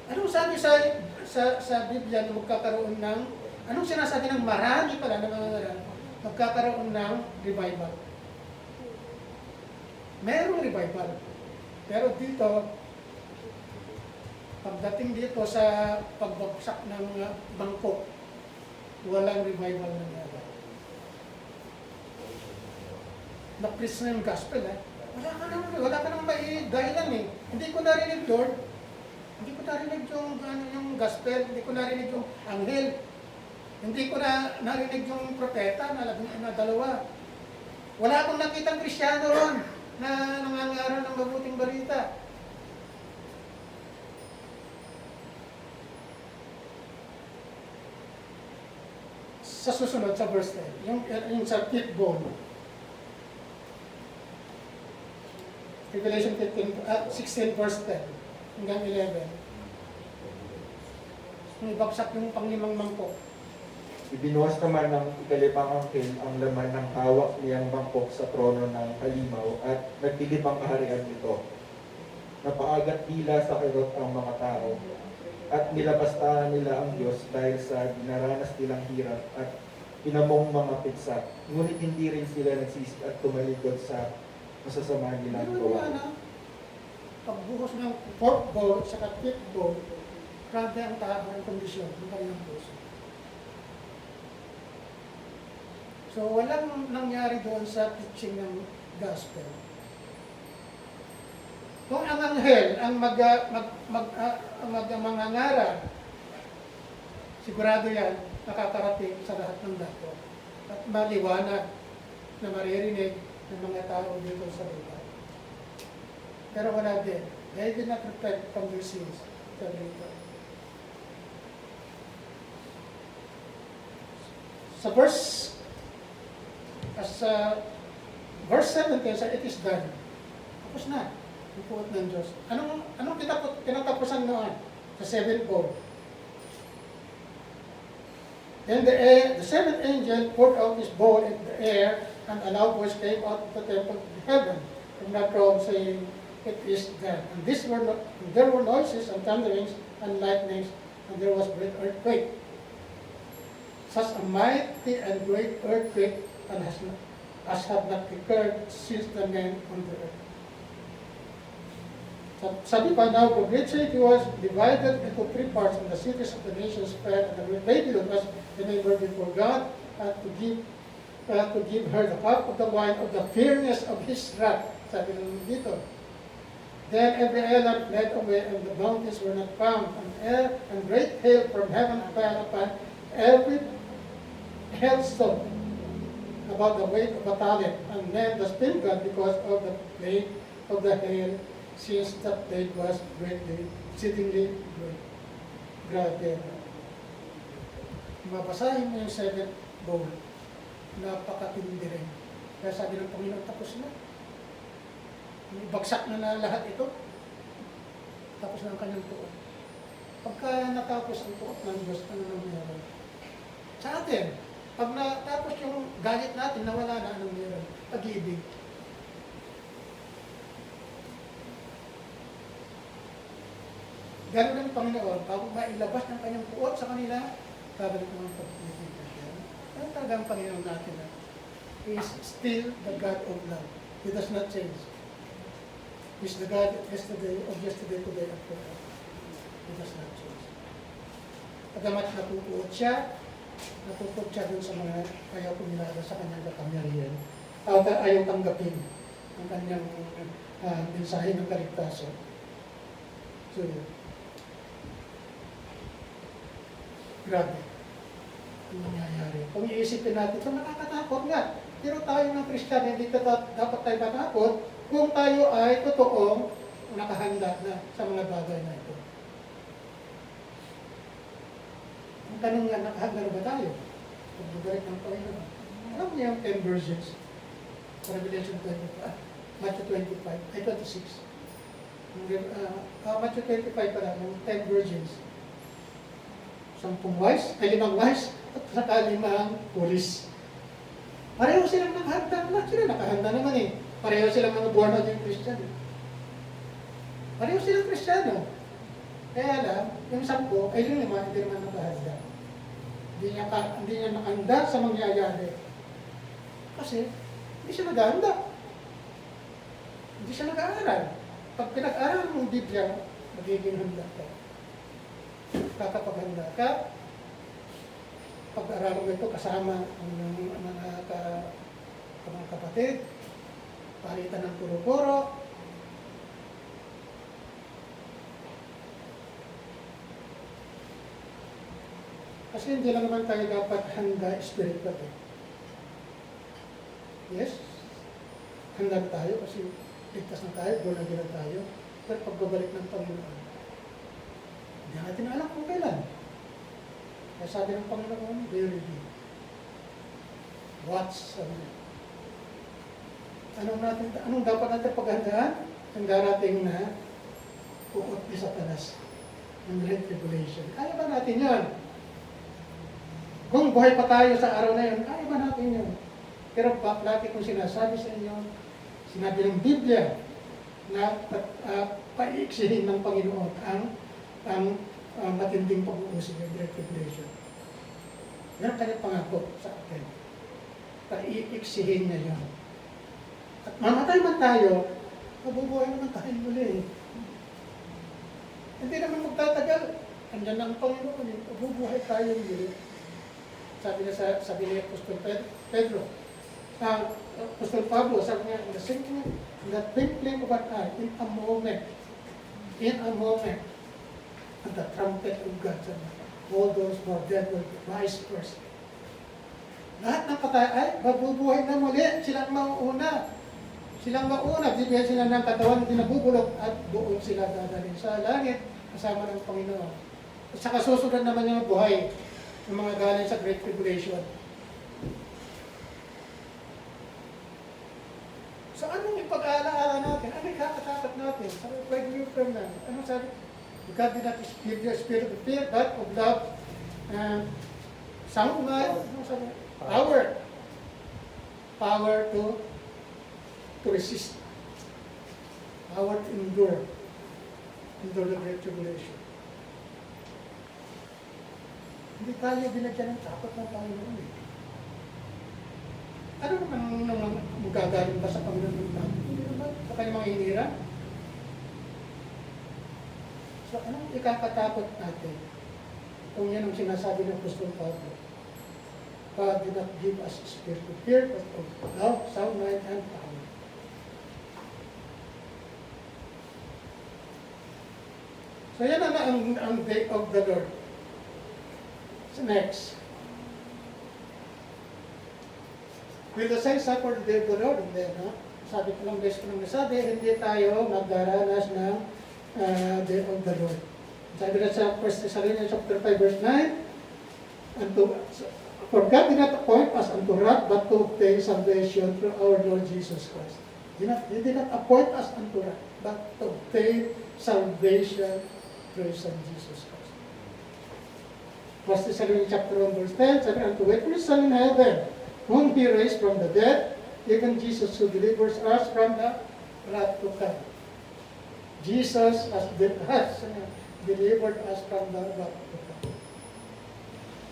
Anong sabi sa Biblia na magkakaroon ng, anong sinasabi ng marami pala ng mga ngaral, magkakaroon ng revival? Merong revival. Pero dito, pagdating dito sa pagbagsak ng bangko, walang revival na nangyari. Na-preach na yung gospel, eh. Wala ka nang may dahilan, eh. Hindi ko narinig, Lord. Hindi ko narinig yung gospel, hindi ko narinig yung anghel. Hindi ko narinig yung propeta na dalawa. Wala akong nakitang Kristyano ron na nangangaral ng mabuting balita. Sa susunod, sa verse 10, yung sa fifth bone. Revelation 16 verse 10 hanggang 11. May bagsak yung panglimang mangkok. Ibinuwas naman ng ikalimang anghel ang laman ng hawak niyang mangkok sa trono ng halimaw at nagdilim ang kaharian nito. Napaagat nila sa kirot ang mga tao at nilabastahan nila ang Diyos dahil sa dinaranas nilang hirap at pinamong mga pitsa. Ngunit hindi rin sila nagsisi at tumalikod sa masasama nilang gawa. Pagbuhos ng fourth bowl sa fifth bowl, grabe ang tao ng kondisyon ng kanilang puso. So, walang nangyari doon sa teaching ng gospel. Kung ang anghel ang mangangaral, sigurado yan, nakakarating sa lahat ng dako at maliwanag na maririnig ng mga tao dito sa lugar. Pero wala din. They did not repent from their sins. Sabi dito. Sa verse 17, sa it is done. Tapos na. Ang puot ng Diyos. Anong tinatapusan noon? Sa seventh bowl. Then the seventh angel poured out his bowl in the air, and a loud voice came out of the temple of heaven from the throne, saying, "It is done." And there were noises and thunderings and lightnings, and there was great earthquake. Such a mighty and great earthquake and has not occurred since the men on the earth. Sabi pa, now the great city was divided into three parts, and the cities of the nations fled, and the great Babylon was remembered before God, to give her the cup of the wine of the fierceness of his wrath. Sabi naman dito. Then every island fled away, and the mountains were not found, and great hail from heaven fell upon every hailstone about the weight of a talent, and men blasphemed God because of the plague of the hail, since that plague was greatly, exceedingly great. Grabe. Mabasahin mo yung seventh bowl. Napakatindi rin. Kaya sabi ng Panginoon, tapos na. Bagsak na lahat ito. Tapos na ang kanyang tuot. Pagka natapos ang tuot ng Diyos, ano nangyari? Sa atin, pag natapos yung galit natin, nawala na anong meron. Pag-ibig. Ganun ang Panginoon, bago mailabas ng kanyang tuot sa kanila, Babalik naman pag-ibig natin. Ang talagang Panginoon natin na He is still the God of love. He does not change. He is the God yesterday, today, and forever. He does not change. Pagamat natutuot siya dun sa mga ayaw kumilala sa kanyang kapangyarihan. At ayaw tanggapin ang kanyang mensahe ng kaligtasan. So, yun. Grabe. Ang nangyayari. Kung iisipin natin, so nakakatakot nga. Pero tayo ng Kristiyano, hindi dapat tayo matakot kung tayo ay totoong nakahanda na sa mga bagay na ito. Ang tanong nga, nakahanda na ba tayo? Kung bubalik ng Panginoon. Alam niyo yung 10 virgins? Revelation 25, Matthew 25, ay 26. Matthew 25 pala, yung 10 virgins. 10 wise, ay 5 wise, at saka 5 pulis. Pareho silang nakahanda na. Sila nakahanda naman eh. Pareho silang mga born again Christian. Pareho silang Kristiyano. Kaya lang, yung 10 ay yung 5, hindi naman nakahanda. Hindi niya nakahanda sa mangyayari. Kasi, hindi siya naghahanda. Hindi siya nag-aaral. Pag pinag-aaral mong Biblia, magiging handa ka. Kakapaghanda ka, pag-aaral mo ito kasama ang mga kapatid, palitan ng puro-puro. Kasi hindi lang naman tayo dapat handa spiritually. Yes, handa na tayo kasi ligtas na tayo, born again na tayo. Pero pagbabalik ng Panginoon, hindi natin alam kung kailan. Kaya sabi ng Panginoon, be ready. Watch. Anong dapat natin paghandaan? Ang darating na uot ni Satanas ng Great Tribulation. Kaya ba natin yan? Kung buhay pa tayo sa araw na yun, kaya ba natin yun? Pero lagi kong sinasabi sa inyo, sinabi ng Biblia na paiiksihin ng Panginoon ang matinding pag-uusig ng Great Tribulation. Yan ang kanyang pangako sa atin. Paiiksihin niya yun. At mamatay man tayo, mabubuhay naman tayo muli. Hindi naman magtatagal. Andiyan ang Panginoon, mabubuhay tayo muli. Sabi ni Apostol Pedro, Apostol Pablo, sabi niya, in the twinkling of an eye, in a moment, at the trumpet of God, all those who are dead will rise first. Lahat ng patay ay mabubuhay na muli, silang mauuna. Bibigyan sila ng katawan na dinabubulok at buod sila dadalhin sa langit kasama ng Panginoon. At saka susunod naman yung buhay ng mga galing sa Great Tribulation. So anong ipag-aala-ala natin? Anong ikakatakot natin? Pwede yung from na. Ano sabi? God did not give you a spirit of fear, but of love and sound mind. Ano sabi? Power to resist. Power to endure the Great Tribulation. Hindi tayo binagyan ng takot ng Panginoon eh. Ano naman magagaling ba sa Panginoon ng takot? Hindi naman. Sa kanyang mga hinira. So, anong ikakatakot natin? Kung yan ang sinasabi ng Apostol Pablo. God did not give us a spirit of fear, but of love, sound mind, and power. So, yan ang day of the Lord. So, next. Will the saints suffer the day of the Lord? Hindi, no? Sabi ko lang, best ko lang nasabi, hindi tayo magdaranas ng day of the Lord. Sabi na sa 1 Thessalonians chapter 5 verse 9, for God did not appoint us unto wrath, but to obtain salvation through our Lord Jesus Christ. He did not appoint us unto wrath, but to obtain salvation through His Son Jesus Christ. 1 Thessalonians chapter 1 verse 10, sabi, unto witness in heaven, whom He raised from the dead, even Jesus who delivers us from the wrath to come. Jesus has delivered us from the wrath to come.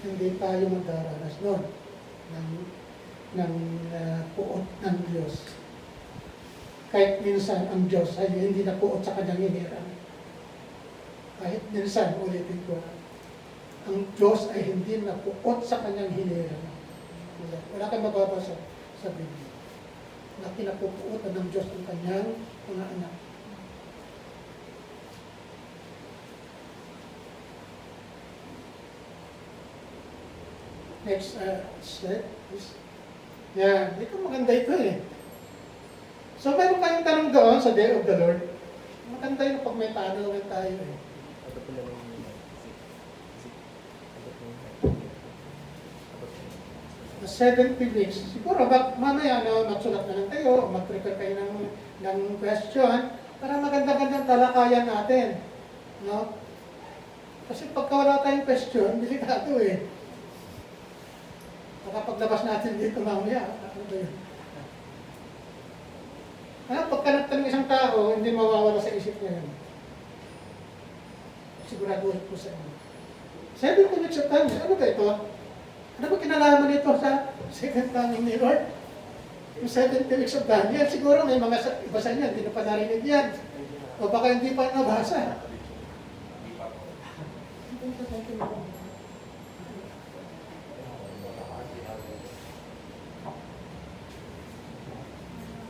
hindi tayo magdaranas nun ng puot ng Diyos. Kahit minsan ang Diyos ay hindi na puot sa kanyang hinirang. Kahit minsan, ulitin ko, ang Diyos ay hindi na puot sa kanyang hinirang. Wala kang mababasa sa Biblia na kinapupuotan ng Diyos ang kanyang mga anak. Next slide, please. Yan, ito maganda ito eh. So, meron kayong tanong doon sa Day of the Lord. Maganda yun pag may tanong tayo eh. 70 weeks. Siguro, mamaya magsulat na lang kayo, mag-prepare kayo ng question para maganda-gandang talakayan natin. No? Kasi pagka wala tayong question, delikado eh. Baka paglabas natin dito mamaya, ano ba yun? Pagka nagtanong isang tao, hindi mawawala sa isip niya yun. Siguraduhin po sa inyo. 70 weeks of time, ano ba ito? Ano ba kinalaman nito sa second coming ni Lord? Yung 70 weeks of Daniel, siguro may mga iba sa inyo, hindi na pa narinig yan. O baka hindi pa nabasa.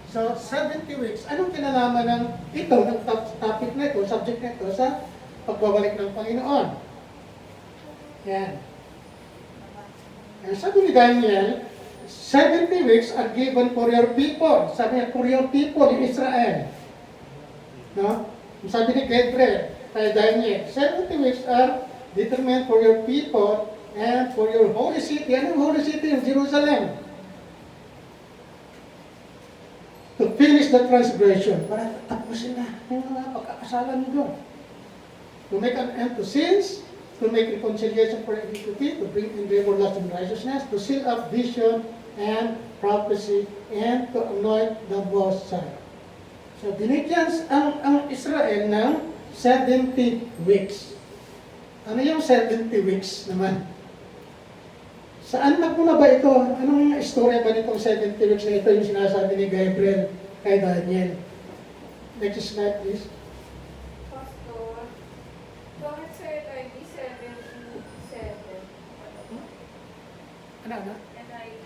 So, 70 weeks. Anong kinalaman ng topic na ito, subject na ito sa pagbabalik ng Panginoon? Yan. Sabi ni Daniel, 70 weeks are given for your people. Sabi niya, for your people in Israel. No? Sabi ni Gabriel, kay Daniel, 70 weeks are determined for your people and for your holy city. Ano yung holy city? Yung Jerusalem. To finish the transgression. Para tapusin na yung mga pagkakasalan nyo. To make an end to sins, to make reconciliation for iniquity, to bring in everlasting righteousness, to seal up vision and prophecy, and to anoint the Most High. So, binigyan ang Israel ng 70 weeks. Ano yung 70 weeks naman? Saan nagmula ba ito? Anong istorya ba nitong 70 weeks na ito yung sinasabi ni Gabriel kay Daniel? Next slide, please. Ano? NIV.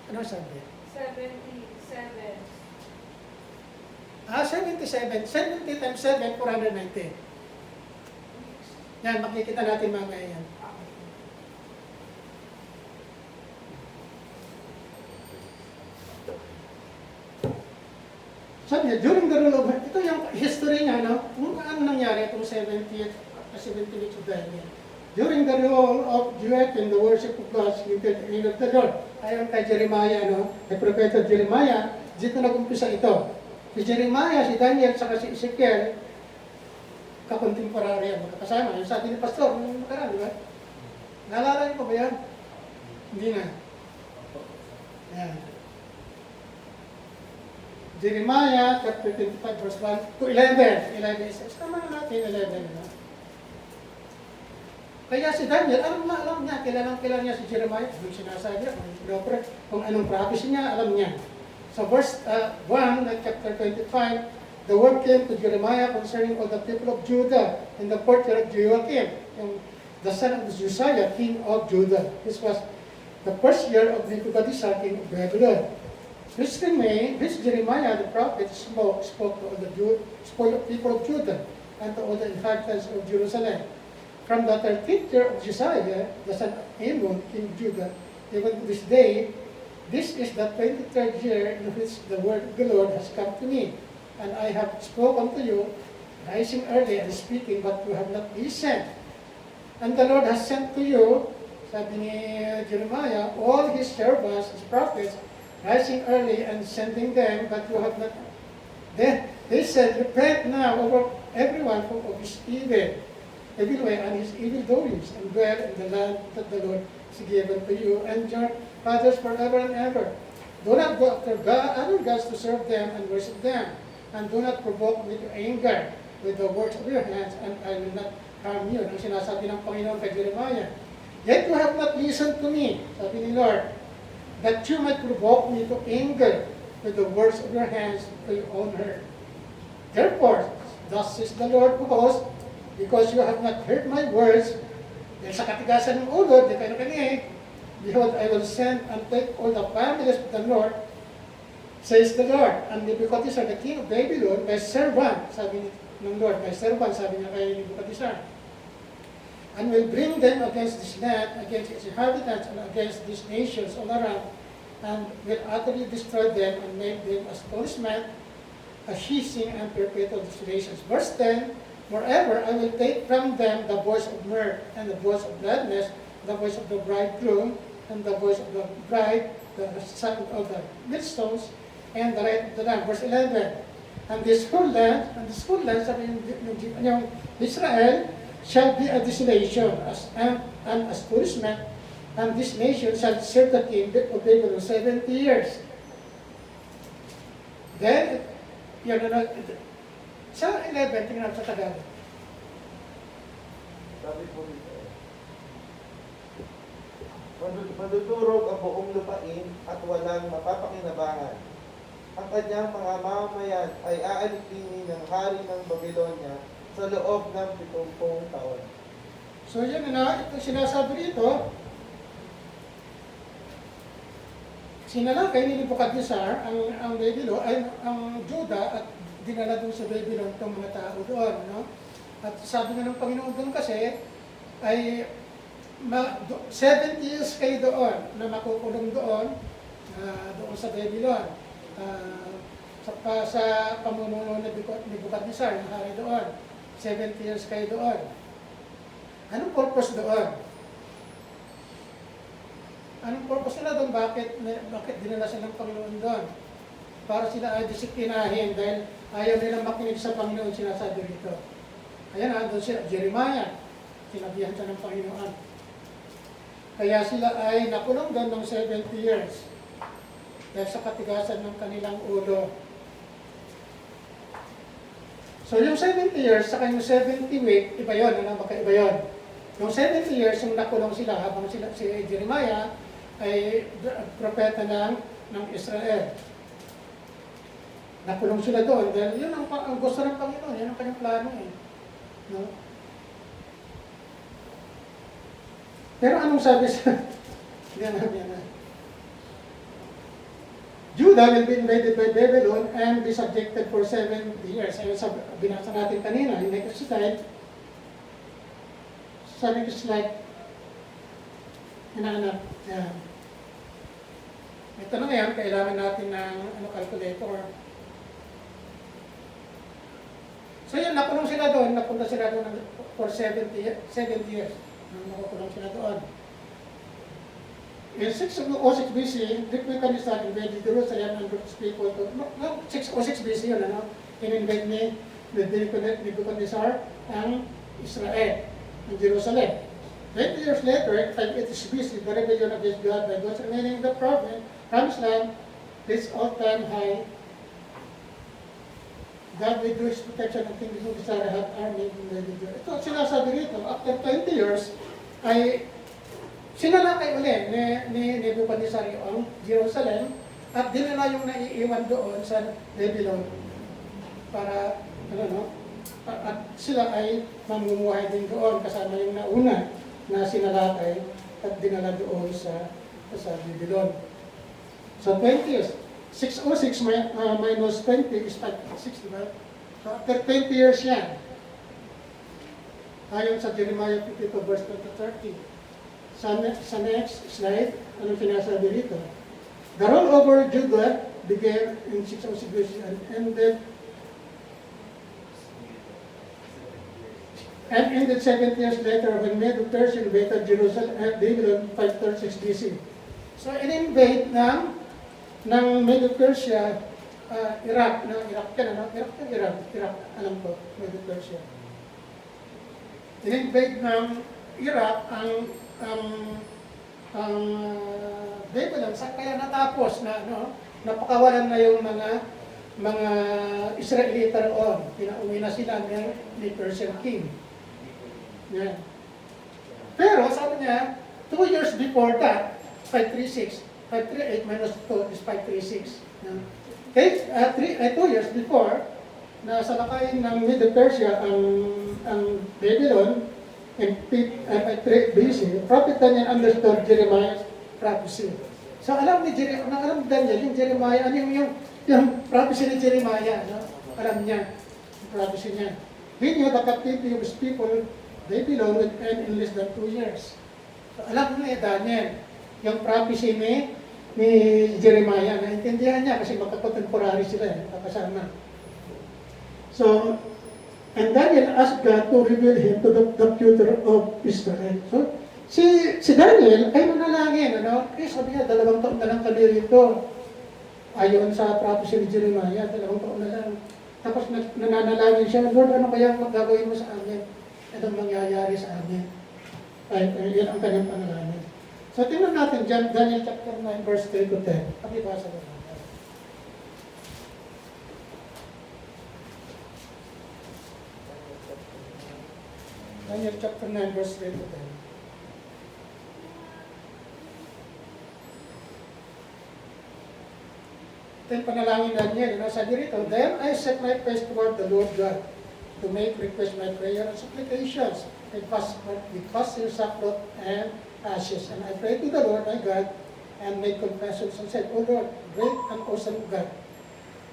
Ano sabi? 77. 77. 70 times 7, 490. Yan, makikita natin mamaya yan. Sabi niya, during the rule of, ito yung history niya, no? Kung ano nangyari itong 70 weeks of Daniel. During the rule of Joachim, the worship of God limited the aid of the Lord. Ayon kay Jeremiah, no? Kay Propeta Jeremiah, dito nag-umpisa ito. Si Jeremiah, si Daniel, saka si Ezekiel, kakontemporary yan, magkakasama. Yung sabi ni Pastor, yung nakaraan, di ba? Naalala niyo pa ba yan? Hindi na. Yan. Jeremiah, chapter 25, verse 1 to 11. 11 is, tama na natin, 11. No? Kaya si Daniel, alam niya, kilala niya si Jeremiah. Yung sinasabi niya, kung anong prophecy niya, alam niya. So verse 1, chapter 25, the word came to Jeremiah concerning all the people of Judah in the courtyard of Joachim, the son of Josiah, king of Judah. This was the first year of Nebuchadnezzar, king of Babylon. This Jeremiah, the prophet, spoke to all the people of Judah and to all the inhabitants of Jerusalem. From the 13th year of Josiah, the son of Amon, king of Judah, even to this day, this is the 23rd year in which the word of the Lord has come to me. And I have spoken to you, rising early and speaking, but you have not listened. And the Lord has sent to you, sabi ni Jeremiah, all his servants, his prophets, rising early and sending them, but you have not. Then they said, repent now over everyone of his evil way and his evil doings, and dwell in the land that the Lord has given to you and your fathers forever and ever. Do not go after other gods to serve them and worship them, and do not provoke me to anger with the works of your hands, and I will not harm you. Ang sinasabi ng Panginoon kay Jeremiah. Yet you have not listened to me, sabi ni Lord, that you might provoke me to anger with the words of your hands to your own hurt. Therefore, thus says the Lord of hosts, because you have not heard my words, dahil sa katigasan ng ulo, di kayo nakinig, behold, I will send and take all the families of the north, says the Lord, and Nebuchadnezzar, the king of Babylon, my servant, sabi ng Lord, my servant, sabi niya kay Nebuchadnezzar, and will bring them against this land, against its inhabitants, and against these nations all around, and will utterly destroy them and make them astonishment, a hissing and perpetual desolations. Verse 10, moreover, I will take from them the voice of mirth, and the voice of gladness, the voice of the bridegroom, and the voice of the bride, the sound of the millstones, and the right of the lamb. Verse 11, and this whole land, sabi yung Israel, shall be a desolation, and an astonishment, and this nation shall serve the king of Babylon 70 years. Then, yun na, sa 11, tingnan sa Tagalog. Sabi po dito, madudurog ang buong lupain at walang mapapakinabangan. Ang kanyang mga mamayan ay aalipinin ng hari ng Babylonia sa loob ng 70 taon. So yun na, ito sinasabi dito, sinalakay ni Nebuchadnezzar ang Babylon, ay ang Juda, at dinala doon sa Babylon itong mga tao doon. No? At sabi nga ng Panginoon doon kasi, ay 70 years kayo doon na makukulong doon, doon sa Babylon. Sa pamumuno ni Nebuchadnezzar, na hari doon. 70 years kayo doon. Anong purpose doon? Anong purpose nila doon? Bakit dinala sila ng Panginoon doon? Para sila ay disiplinahin dahil ayaw nilang makinig sa Panginoon, sinasabi rito. Ayan, doon sila, Jeremiah, sinabihan siya ng Panginoon. Kaya sila ay nakulong doon ng 70 years dahil sa katigasan ng kanilang ulo. So yung 70 years, saka yung 70 week, iba yun, magkaiba yun. Yung 70 years, yung nakulong sila, habang si Jeremiah ay propeta ng Israel. Nakulong sila doon dahil yun ang gusto ng Panginoon, yun ang kanyang plano eh. No? Pero anong sabi sa... Yan. Judah will be invaded by Babylon and be subjected for 70 years. Ayun sa binasa natin kanina, yung next slide. Sa next slide, hinahanap. Yan. Ito na ngayon, kailangan natin ng calculator. So yun, nakulong sila doon, napunta sila doon for 70 years. Nakulong sila doon. In 606 BC, Nebuchadnezzar invaded Jerusalem and brought his people to... No, 606 BC yun, ano? In-invade ni Nebuchadnezzar ang Israel, ang Jerusalem. 20 years later, 580 BC, the rebellion against God by those remaining in the promised land reached all-time high. God withdrew his protection and King Nebuchadnezzar had army invaded Jerusalem. Ito, sinasabi rito, after 20 years, ay sinalakay ulit ni Nebuchadnezzar ang Jerusalem at dinala yung naiiwan doon sa Babylon para, at sila ay mamumuhay din doon kasama yung nauna na sinalakay at dinala doon sa Babylon. So 20 years, 606 minus 20 is 56, diba? So after 20 years yan, ayon sa Jeremiah 52 verse 30. Sa next slide, anong sinasabi dito? The rollover Judah began in 606 BC and ended 70 years later when Medo-Persia invaded Jerusalem at Babylon 536 BC. So in-invade ng Medo-Persia, Iraq, Iraq, alam ko, Medo-Persia. In-invade ng Iraq ang Babylon, kaya natapos na napakawalan na yung mga Israelita roon. Pinauwi na sila ni Persian King. Yan. Pero sabi niya, 2 years before that, 536. 538 minus 2 is 536. Okay, 2 years before, na salakayin ng Medo-Persia ang Babylon in 538 BC, Prophet Daniel understood Jeremiah's prophecy. So alam ni Daniel, yung Jeremiah, ano yung prophecy ni Jeremiah, no? Alam niya, yung prophecy niya. He knew the captivity of his people, Babylon, would end in less than 2 years. So alam ni Daniel, yung prophecy ni Jeremiah, naintindihan niya kasi magkakontemporary sila, magkakasama. So, and Daniel asked God to reveal him to the future of Israel. So, si Daniel ay manalangin, ano? Kasi sabi niya, 2 taon na lang kami rito. Ayon sa prophecy ni Jeremiah, 2 taon na lang. Tapos nananalangin siya, Lord, ano kaya magagawin mo sa amin? Anong mangyayari sa amin? Ay, yan ang kanyang panalangin. So, tingnan natin dyan, Daniel chapter 9, verse 3 to 10. Pakibasa ko natin. Daniel chapter 9, verse 3 to 10. Then panalangin na niya, sabi rito, Then I set my face toward the Lord God to make request my prayer and supplications with fasting, sackcloth, and ashes. And I prayed to the Lord my God and made confessions and said, O Lord, great and awesome God,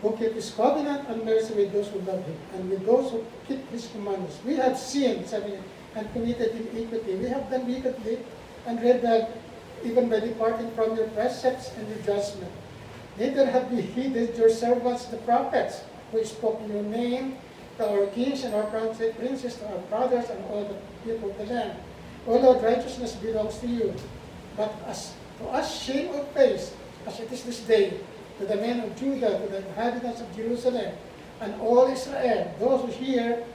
who keep His covenant and mercy with those who love Him and with those who keep His commandments. We have sinned, sabi niya, and committed iniquity. We have done wickedly and rebelled even by departing from your precepts and your judgment. Neither have we heeded your servants, the prophets, who spoke in your name to our kings and our princes, to our brothers and all the people of the land. O Lord, righteousness belongs to you. But to us shame of face, as it is this day, to the men of Judah, to the inhabitants of Jerusalem, and all Israel, those who hear,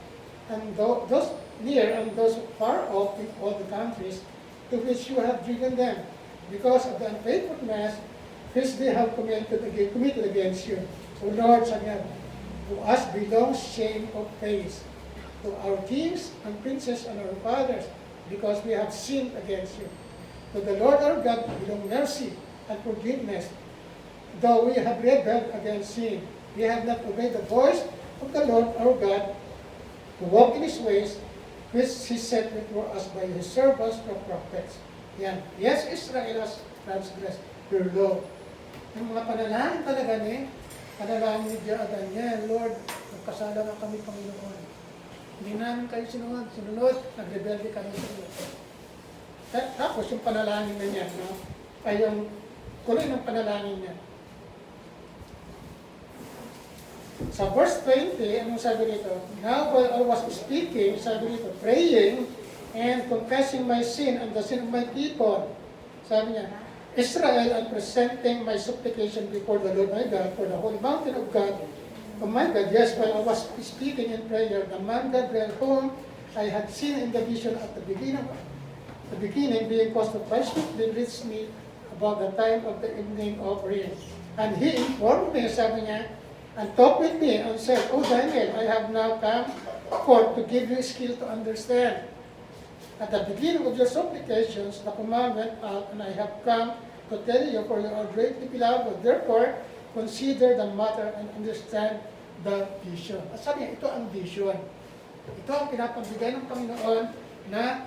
and those near and those far off in all the countries to which you have driven them, because of the unfaithfulness which they have committed against you. So Lord, sabi niya, to us belongs shame of face, to our kings and princes and our fathers, because we have sinned against you. To the Lord our God belong mercy and forgiveness, though we have rebelled against him. We have not obeyed the voice of the Lord our God, to walk in his ways, which he set before us by his servants, the prophets. Yan. Yes, Israel has transgressed your law. Yung mga panalangin talaga panalangin ni Daniel, Lord, nagkasala na kami, Panginoon. Hindi namin kayo sinunod, nagrebelde kami sa iyo. Tapos yung panalangin na niya, no? Ay yung kuloy ng panalangin niya. Sa verse 20, anong sabi dito? Now while I was speaking, sabi dito, praying and confessing my sin and the sin of my people. Sabi niya, Israel, I'm presenting my supplication before the Lord my God for the holy mountain of God. Oh my God, yes, while I was speaking in prayer, the man Gabriel whom I had seen in the vision at the beginning, being caused to Christ, did reach me about the time of the evening offering. And he informed me, sabi niya, and talked with me and said, O Daniel, I have now come forth to give you skill to understand. At the beginning of your supplications, the command went out, and I have come to tell you, for you are greatly beloved. Therefore, consider the matter and understand the vision. At sabi niya, ito ang vision. Ito ang pinapabigay ng Panginoon na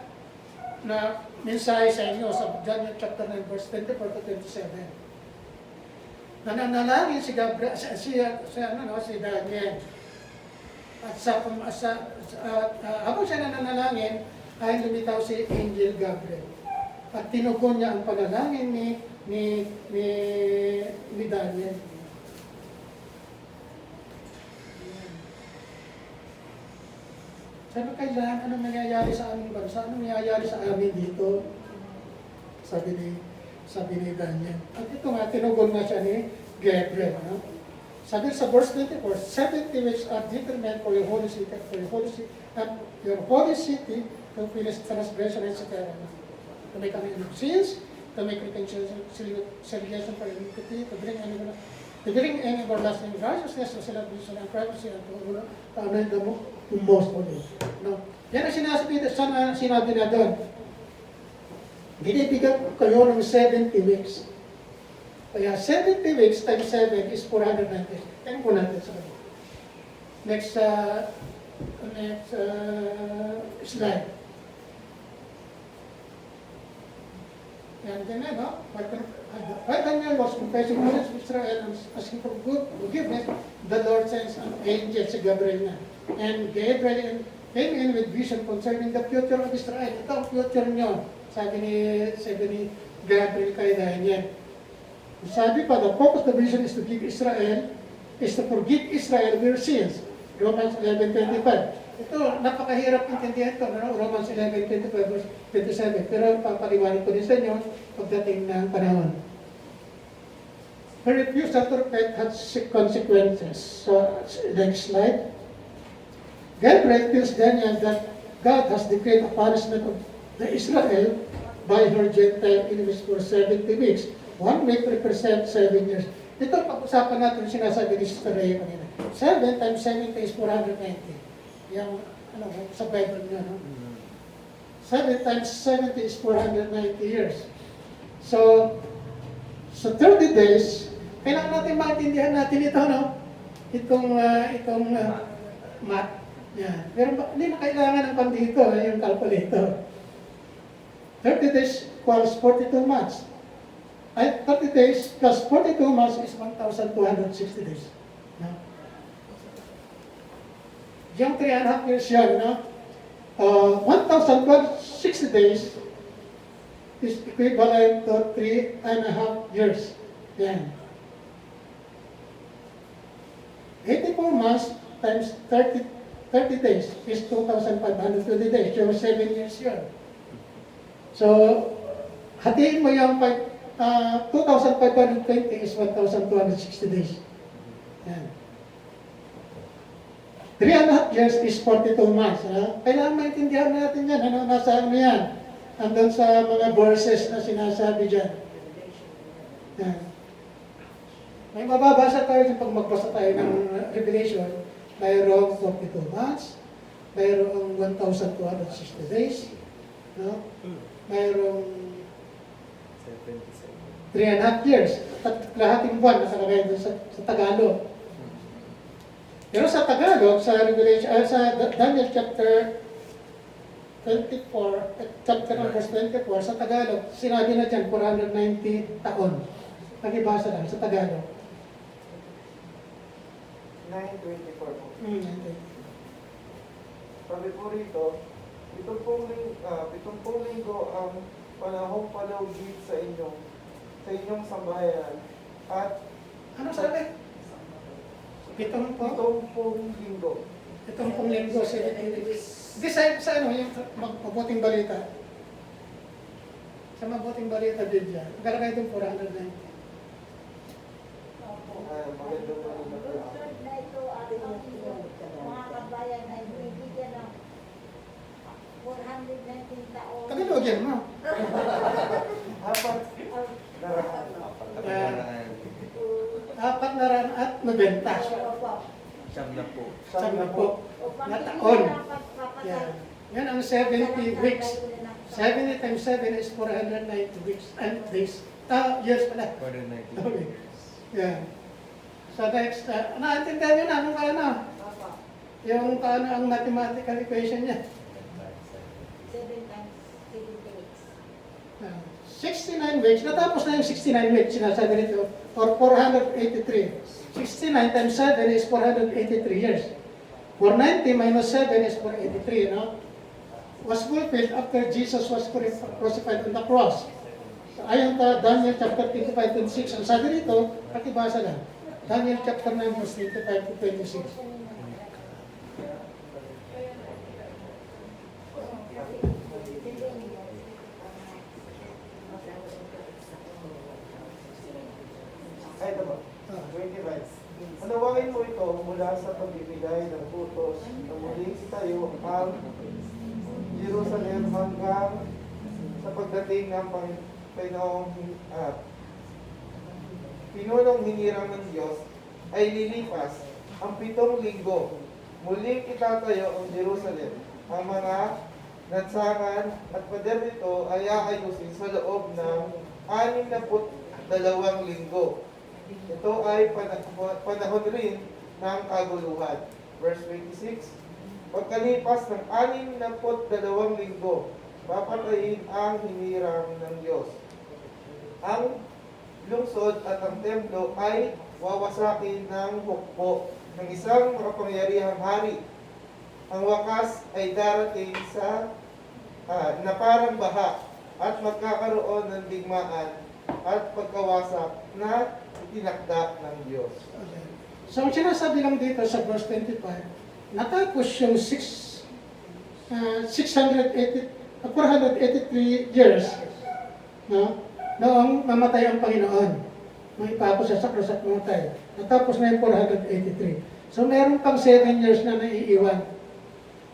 mensahe sa inyo sa Daniel chapter 9, verse 24 to 27. Nananalangin si Daniel. At habang siya nananalangin, ay lumitaw si Angel Gabriel. At tinugon niya ang panalangin ni Daniel. Sabi, kailangan anong nangyayari sa aming bansa? Anong nangyayari sa amin dito? Sabi ni Daniel. At ito nga, tinugon nga siya ni Gabriel. No? Sabi sa verse 24, 70 weeks are determined for your holy city, to finish transgression, etc. To make an end of sins, to make reconciliation for iniquity, to bring any everlasting righteousness, to celebration and privacy, and to honor the most holy. No? Yan ang sinabi na doon. binibigyan ko kayo ng 70 weeks. Kaya 70 weeks times 7 is 490. Tingnan po natin sa kanila. Next slide. Yan, ganyan, no? Right Daniel was confessing knowledge of Israel and asking for good forgiveness, the Lord sends an angel si Gabriel na. And Gabriel came in with vision concerning the future of Israel. Ito ang future nyo, sabi ni Gabriel kay Daniel. Sabi pa, the purpose of the vision is to forgive Israel their sins. Romans 11:25. Ito, napakahirap intindihan ito, no? Romans 11:25 verse 27. Pero papaliwanag ko din sa inyo pagdating ng panahon. Her refusal to repent has consequences. So, next slide. Gabriel tells Daniel that God has decreed a punishment of the Israel by her Gentile enemies for 70 weeks. 1 week represents 7 years. Ito, pag-usapan natin yung sinasabi ni Sister Rhea kanina. 7 times 70 is 490. Yung, sa Bible nyo, no? 7 times 70 is 490 years. So 30 days, kailangan natin maintindihan natin ito, no? Itong math. Yan. Pero hindi na kailangan ng pandito, yung calculator. 30 days equals 42 months. 30 days plus 42 months is 1,260 days. No? Yung 3.5 years yan, no? 1,260 days is equivalent to 3.5 years. Yan. 84 months times 30 days is 2,520 days. Yung 7 years yun. So, hatiin mo yung 2,520 is 1,260 days. Yan. 3.5 years is 42 months. Kailangan maintindihan natin yan. Nasa ano yan? Andun sa mga verses na sinasabi dyan. Yan. May mababasa tayo pag magbasa tayo ng Revelation. Mayroong 42 months. Mayroong 1,260 days. No? Mayroong 3.5 years. At lahating buwan nakalagay doon sa Tagalog. Pero sa Tagalog, sa Revelation, sa Daniel chapter 24, chapter verse 24, sa Tagalog, sinabi na dyan, 490 taon. Nakibasa lang sa Tagalog. 9:24 po. 9:24. Sabi po rito, pitong pong linggo ang panahong palawgit sa inyong sambahayan. At Ano sabi? Pitong pong linggo. Itong pong linggo, 70 weeks. Di sa ano, yung mabuting balita. Sa mabuting balita din dyan. Nakalagay doon 490. Maganda po rin na po. Na ito, mga kabayan ay binibigyan ng 419 taon. Tagalog yan, mo. Apat. Apat na ran at 90. Siyam na po. Siyam po. Na taon. Yan. Yan ang 70 weeks. 70 times 7 is 490 weeks and days. Years pala. 490. Okay. Yan. So next, naintindihan nyo na anong ano? Yung paano ang mathematical equation niya. 7 times 70 weeks. 69 weeks. Natapos na yung 69 weeks. Sinasabi nito. Or 483. 69 times 7 is 483 years. 490 minus 7 is 483, no? Was fulfilled after Jesus was crucified on the cross. So, ayon sa Daniel chapter 25-26, ang sabi rito, pakibasa lang. Daniel chapter 9 verse 25 to 26. Ay, ito ba? 25. Panawain mo ito mula sa pagbibigay ng utos na muling itayo ang Jerusalem hanggang sa pagdating ng Panginoong Pinunong hinirang ng Diyos ay lilipas ang 7 linggo. Muling itatayo ang Jerusalem. Ang mga lansangan at pader nito ay aayusin sa loob ng 62 linggo. Ito ay panahon rin ng kaguluhan. Verse 26, pagkalipas ng 62 linggo, papatayin ang hinirang ng Diyos. Ang lungsod at ang templo ay wawasakin ng hukbo ng isang makapangyarihang hari. Ang wakas ay darating sa na parang baha at magkakaroon ng digmaan at pagkawasak na itinakda ng Diyos. Okay. So, ang sinasabi lang dito sa verse 25, natapos yung 483 years, no? Noong mamatay ang Panginoon, nung ipapos sa krus at mamatay. Natapos na yung 483. So, meron pang 7 years na naiiwan.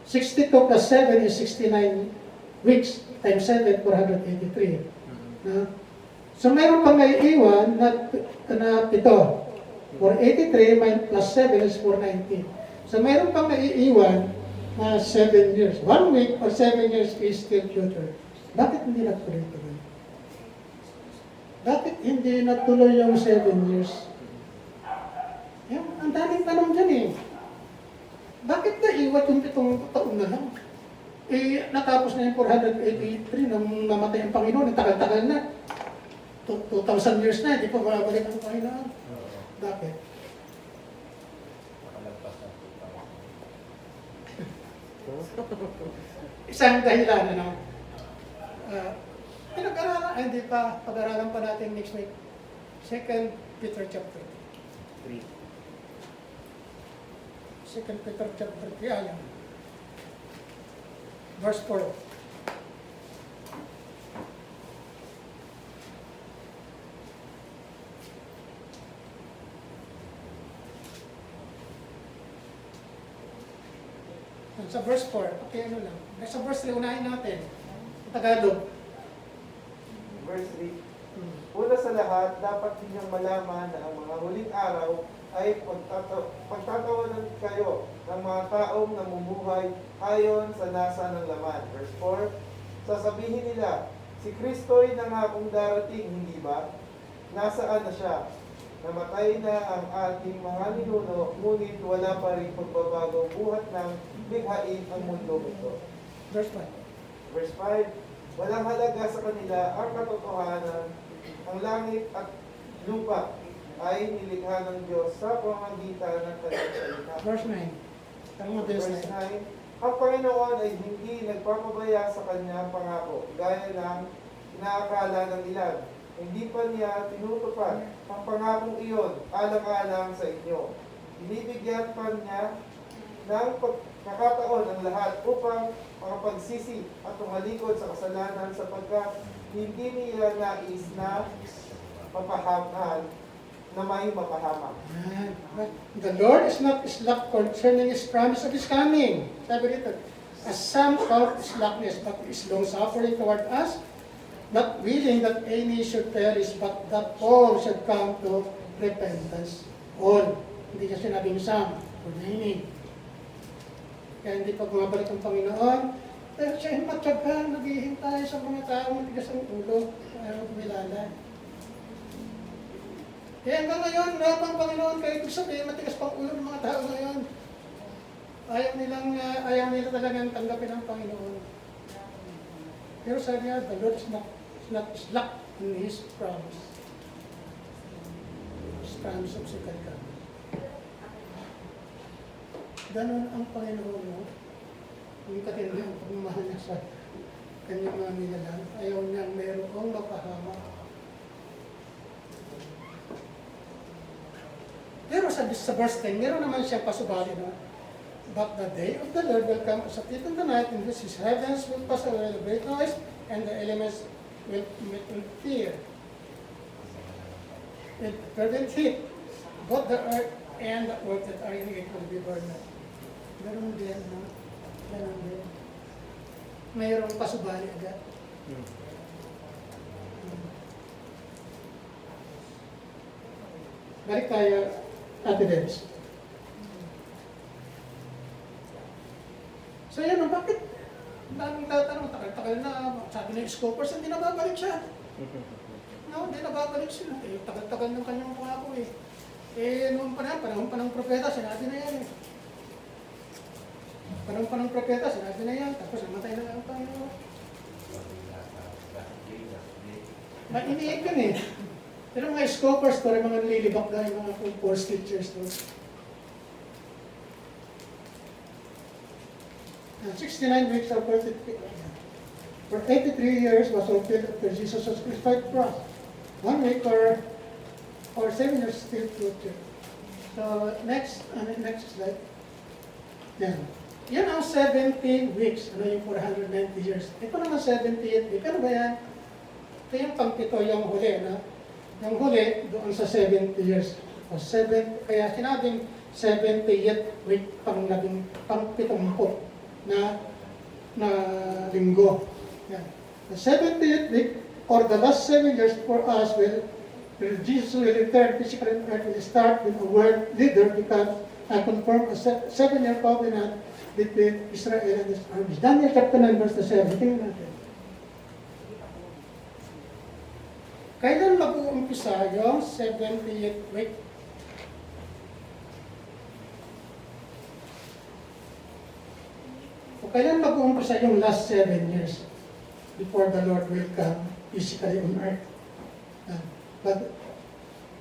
62 plus 7 is 69 weeks times 7, 483. No? So, meron pang naiiwan na 7. 483 plus 7 is 490. So, meron pang naiiwan na 7 years. 1 week or 7 years is still future. Bakit hindi natuloy-tuloy? Bakit hindi natuloy yung 7 years? Ang daming tanong dyan eh. Bakit naiwan yung 7 taon na lang? Natapos na yung 483 nang namatay ang Panginoon. Tagal-tagal na. 2,000 years na, hindi pa babalik ang Panginoon. Bakit? Isang dahilan, ano? Pinag-aralan, hindi pa, pag-aralan pa natin next week. 2 Peter chapter 3. 2 Peter chapter 3, ayan. Verse 4. Sa verse 4, okay, ano lang. Sa verse 3, unahin natin. Tagalog. Verse 3, una sa lahat, dapat ninyong malaman na ang mga huling araw ay pagtatawanan kayo ng mga taong namumuhay ayon sa nasa ng laman. Verse 4, sasabihin nila, si Kristo'y nangakong darating, hindi ba? Nasaan na siya? Namatay na ang ating mga ninuno, ngunit wala pa rin pagbabago buhat ng likhain ang mundo ito. Verse 5. Verse 5, walang halaga sa kanila ang katotohanan, ang langit at lupa ay nilikha ng Diyos sa pamamagitan ng kanyang salita. Verse 9. Tanong mo verse Verse 9. 9, ang Panginoon ay hindi nagpapabaya sa kanyang pangako, gaya ng inaakala ng ilan. Hindi pa niya tinutupad ang pangakong iyon alang-alang sa inyo. Binibigyan pa niya ng pagkakataon ang lahat upang makapagsisi at tumalikod sa kasalanan sapagkat hindi niya nais na mapahamak na may mapahamak. The Lord is not slack concerning His promise of His coming. Sabi dito, as some count slackness, but is long-suffering toward us, not willing that any should perish, but that all should come to repentance. All. Hindi niya sinabing some, or many. Kaya hindi pa bumabalik ang Panginoon. Pero siya ay matyaga, naghihintay sa mga taong matigas ang ulo, ayaw kumilala. Kaya hanggang ngayon, lahat ng Panginoon, kaya ibig sabihin, matigas pang ulo ng mga tao ngayon. Ayaw nila talagang tanggapin ang Panginoon. Pero sabi niya, the Lord is not slack in His promise. His promise of second coming. Ganon ang Panginoon mo. Yung katindi ang pagmamahal niya sa kanyang mga nilalang. Ayaw niya mayroong mapahama. Pero sa verse 10, meron naman siyang pasubali, no? But the day of the Lord will come as a thief in the night, in which His heavens will pass away with great noise, and the elements will fear. With fervent heat, both the earth and the work that are in it will be burned up. Ganun din, no? Ganun din. Mayroong pasubali agad. Balik tayo, Ate Debs. So yan, bakit daming tatanong, takal-takal na, sabi ng scopers, hindi na babalik siya. No, hindi na babalik sila. Eh, takal-takal ng kanyang pangako eh. Eh, noong panahon pa ng propeta, sinabi na yan eh. Panahon pa ng propeta, sinabi na yan, tapos namatay na ang Panginoon. Mainiig yun eh. Pero mga scopers, pero mga nililibak na yung mga false teachers to. 69 weeks of birth for 83 years was fulfilled after Jesus was crucified for us. 1 week or 7 years still future. So next slide. Yan. Yan ang 70 weeks. Ano yung 490 years? Ito naman 78 week. Ano ba yan? Ito yung pangpito, yung huli. No? Yung huli, doon sa 70 years. O 7, kaya sinabing 78 week pang-pitongko na linggo. Yan. The 78th week, or the last 7 years for us, Jesus will return physically on earth, will start when a world leader becomes and confirm a 7-year covenant between Israel and his armies. Daniel chapter 9 verse 7. Tingnan natin. Kailan mag-uumpisa yung 78th week? O kailan mag-uumpisa yung last 7 years before the Lord will come physically on earth? But,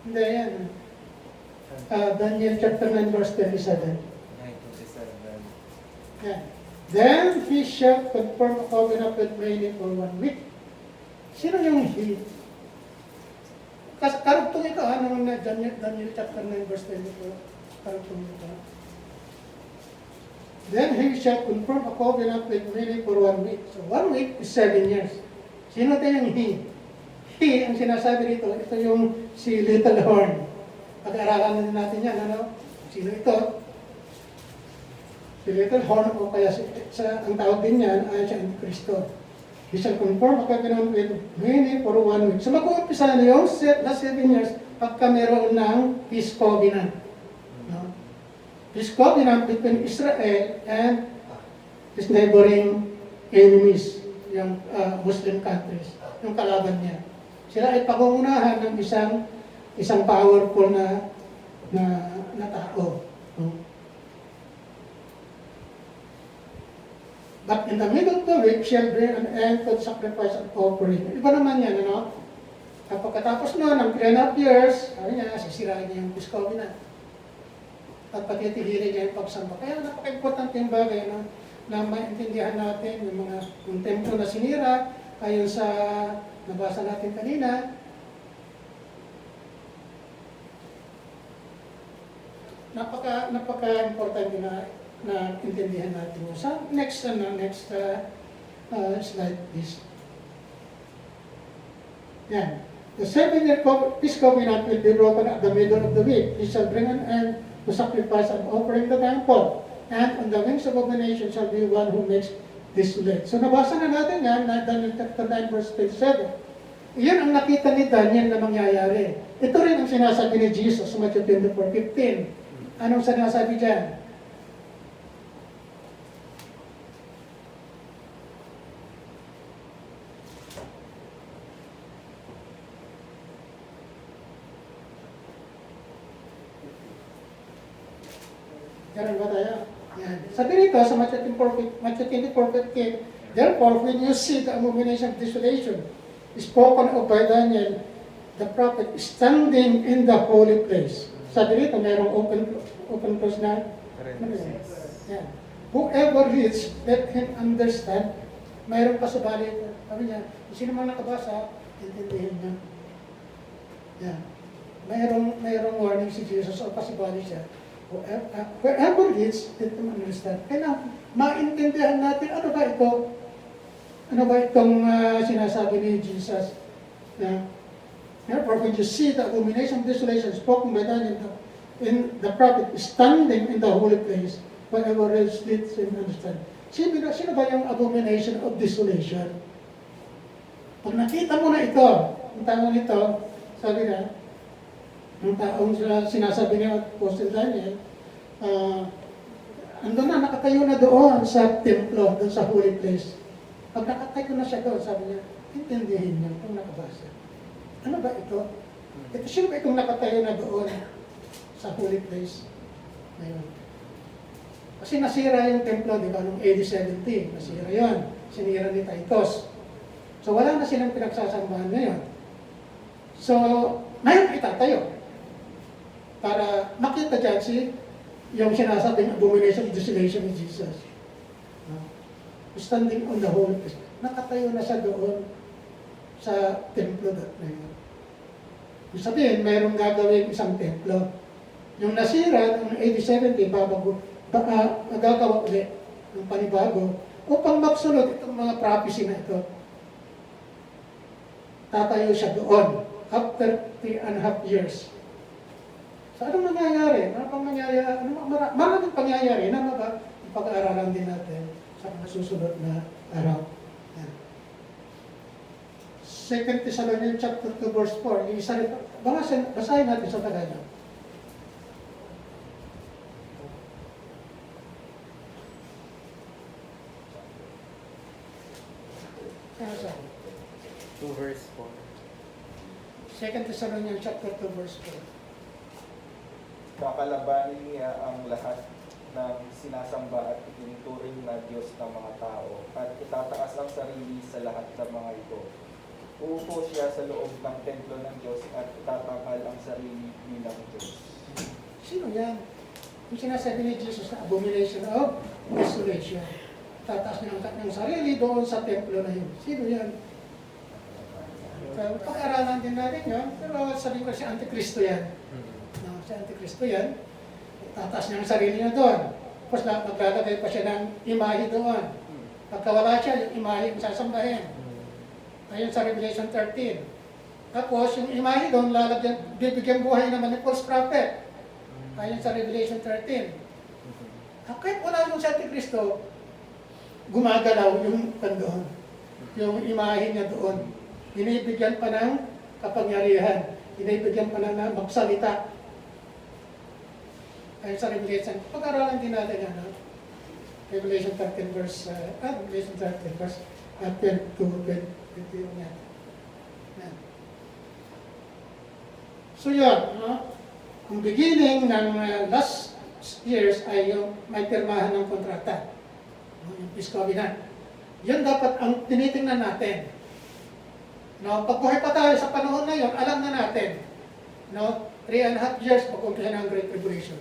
hindi yan. Daniel chapter 9 verse 27. 9:27. Yan. Then he shall confirm a covenant with many for 1 week. Sino yung he? Karugtong ito ng Daniel chapter 9 verse 24. Karugtong ito. Then he shall confirm a covenant with many for 1 week. So 1 week is 7 years. Sino tayo yung he? He, ang sinasabi dito, ito yung si Little Horn. Pag-aaralan din natin yan, ano? Sino ito? Si Little Horn, o kaya ang tawag din yan ay siya ang Kristo. He shall confirm a covenant with many for 1 week. So mag-uumpisa na yung last 7 years pagka meron ng peace covenant. No? Peace covenant between Israel and his neighboring enemies, yung Muslim countries, yung kalaban niya. Sila ay pangungunahan ng isang powerful na tao. No? But in the middle of the week, shall bring an end to sacrifice and offering. Iba naman yan, ano? Pagkatapos nun, ng 3.5 years, sabi niya, sisirain niya yung peace covenant. At patitihirin niya yung pagsamba. Kaya napaka-importante yung bagay, no? Na maintindihan natin yung templo na sinira, ayon sa nabasa natin kanina. Napaka-importante na intindihan natin. So, next slide, please. Yan. The 7-year peace covenant will be broken at the middle of the week. He shall bring an end to sacrifice and offering the temple. And on the wings of abomination shall be one who makes desolate. So nabasa na natin yan, na Daniel chapter 9 verse 27. Iyan ang nakita ni Daniel na mangyayari. Ito rin ang sinasabi ni Jesus sa Matthew 24:15. Anong sinasabi dyan? Karan ba tayo? Yan. Sabi nito sa Matthew 24:15, therefore, when you see the abomination of desolation spoken of by Daniel, the prophet, standing in the holy place. Sabi nito, mayroong open close na. Yan. Whoever reads, let him understand. Mayroong pasabali. Sabi niya, sino man nakabasa, intindihin niya. Yan. Mayroong warning si Jesus o pasabali siya. Whoever reads, let them understand. Kaya maintindihan natin, ano ba ito? Ano ba itong sinasabi ni Jesus? Therefore, when you see the abomination of desolation spoken by Daniel, in the prophet standing in the holy place, whoever reads, let them understand. Sino ba yung abomination of desolation? Pag nakita mo na ito, ang tawag nito, sabi na, ang taong sinasabi niya Apostle Daniel, andun na, nakatayo na doon sa templo, doon sa holy place. Pag nakatay ko na siya doon, sabi niya, intindihin niya kung nakabasa. Ano ba ito? Ito sino ba itong nakatayo na doon sa holy place? Ngayon. Kasi nasira yung templo, di ba, noong AD 70. Nasira yon. Sinira ni Titus. So wala na silang pinagsasambahan ngayon. So, ngayon itatayo. Para makita dyan yung sinasabing abomination of desolation ni Jesus. Standing on the holy place. Nakatayo na siya doon sa templo na yun. Ibig sabihin, mayroong gagawin isang templo. Yung nasira ng AD 70, magagawa ulit ng panibago upang magsunod itong mga prophecy na ito. Tatayo siya doon after 3.5 years. So, anong nangyayari? Maraming pangyayari na pag-aaralan din natin sa mga susunod na araw. Yan. 2 Thessalonians chapter 2 verse 4. Basahin natin sa Tagalog. Ano sabi? 2 verse 4. 2 Thessalonians chapter 2 verse 4. Kakalabanin niya ang lahat ng sinasamba at itinuturing na Diyos ng mga tao at itataas ang sarili sa lahat ng mga ito. Uupo siya sa loob ng templo ng Diyos at itatakal ang sarili bilang Diyos. Sino yan? Yung sinasabi ni Jesus na abomination of desolation. Tataas niya ang kanyang sarili doon sa templo na yun. Sino yan? Pag-aralan din natin yun, pero sabi ko si Antikristo yan. No, si Antikristo yan. Tataas niya ang sarili niya doon. Tapos maglalagay pa siya ng imahe doon. Pagkawala siya, yung imahe yung sasambahin. Ayun sa Revelation 13. Tapos yung imahe doon, bibigyan buhay naman ni false prophet. Ayun sa Revelation 13. Kahit wala yung sa Antikristo, gumagalaw yung doon. Yung imahe niya doon. Inibigyan pa ng kapangyarihan. Inibigyan pa na magsalita. Ayun sa Revelation. Pag-aralan din natin yan. Revelation 13 verse 10 to 20 yan. So yun, ang beginning ng last years ay yung may pirmahan ng kontrata. Yung peace covenant. Yun dapat ang tinitingnan natin. No, pag buhay pa tayo sa panahon na yun, alam na natin. No, 3.5 years pag-umpisa ng Great Tribulation.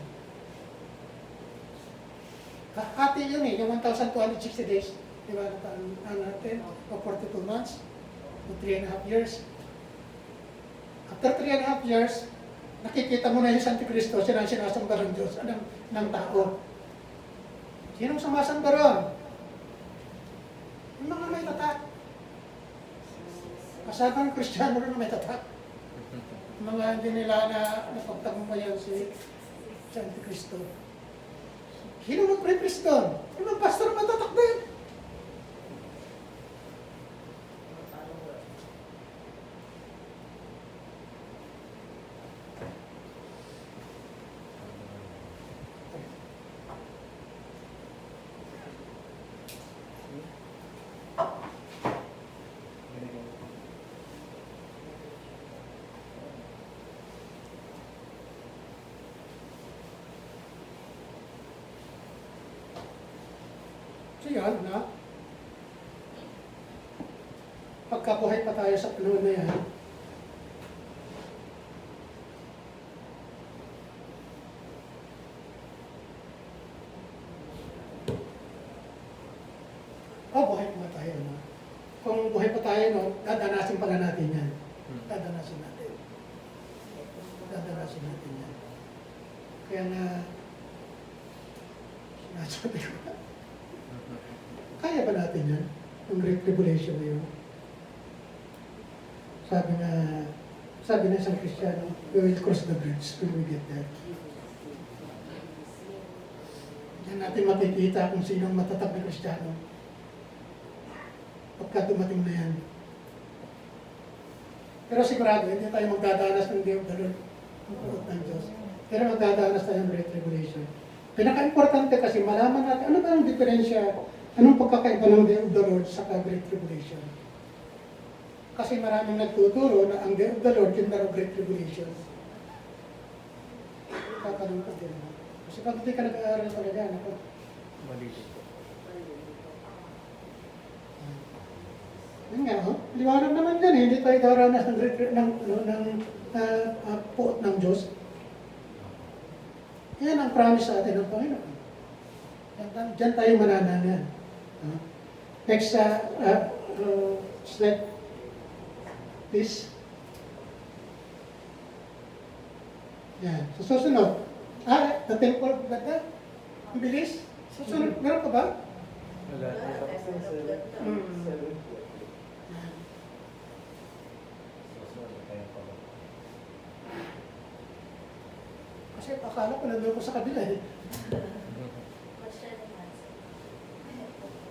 Hati yun yung 1,260 days. Di ba, natin, o 42 months, o 3.5 years. After 3.5 years, nakikita mo na yung Antikristo, siya ang sinasamba ng Diyos, ng tao. Sinong sumasamba ron? Yung mga may tatak. Kasama ng Kristiyano rin na may tatak. Mga hindi nila na napagtagumpayan si Antikristo. Sino mag-preprist doon? Yung mga pastor matatak din. So yan, pagkabuhay pa tayo sa panahon na yan, buhay pa tayo, Kung buhay pa tayo, dadanasin pala natin yan. Dadanasin natin. Dadanasin natin yan. Kaya na, sinasabi ko, kaya ba natin yan? Yung Great Tribulation na yun. Sabi na isang Kristiyano, we will cross the bridge when we get there. Diyan natin makikita kung sinong matatag na Kristiyano. Pagka dumating na yan. Pero sigurado, hindi tayo magdadanas ng Day of the Lord. Ang puot ng Diyos. Pero magdadanas tayo ng Great Tribulation. Pinaka-importante kasi malaman natin, ano ba ang diferensya Anong pagkakaiba ng Day of the Lord sa Great Tribulation? Kasi maraming nagtuturo na ang Day of the Lord yung ng Great Tribulation. Katanong ko din. Kasi pag hindi ka nag-aaral talaga, ako, Malito po. yun nga, oh. Liwanag naman yan, hindi tayo daranas puot ng Diyos. Yan ang promise sa atin ng Panginoon. Diyan tayo mananangan. Next slide, please. Yan. So, susunod. The temple of God na. Ang bilis. Susunod. Meron ka ba? Wala. Kasi akala ko nandun ko sa kabila eh.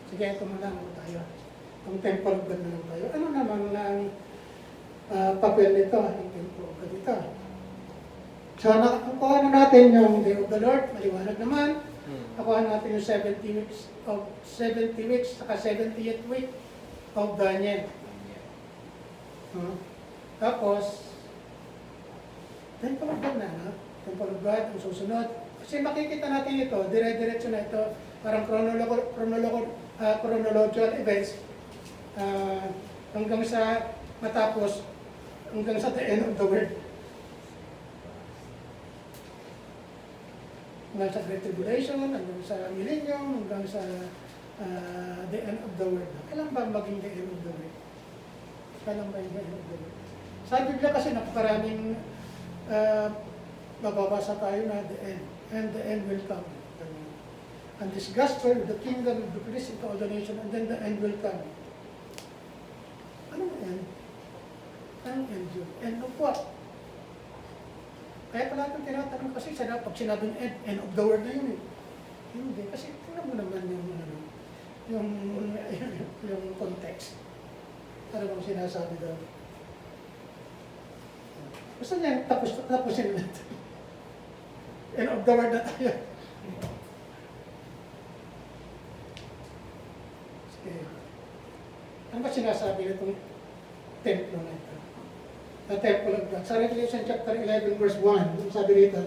Sige, ito mo lang tayo. Ang temple of God na lang tayo. Ano naman ang papel nito? Ang temple of God ito. So, nakuha na natin yung Day of the Lord. Maliwanag naman. Nakuha natin yung 70 weeks, saka 70th week of Daniel. Tapos, Temple of God na, no? Temple of God, ang susunod. Kasi makikita natin ito, dire-diretso na ito, parang chronological events hanggang sa matapos, hanggang sa the end of the world. Hanggang sa Great Tribulation, hanggang sa Millennium, hanggang sa the end of the world. Kailan ba maging the end of the world? Kailan ba yung the end of the world? Sa Biblia kasi napakaraming mababasa tayo na the end, and the end will come. And this gospel, the kingdom will be preached into all the nation, and then the end will come. Ano end? Ang end yun? End of what? Kaya pala itong tinatanong kasi pag sinabing end of the world na yun eh. Hindi, kasi tingnan mo naman yung context. Ano bang sinasabi daw? Gusto niya tapusin natin. End of the world na tayo. Sige. Ano ba sinasabi nitong templo na ito? The temple of God. Sa Revelation chapter 11 verse 1, sabi rito,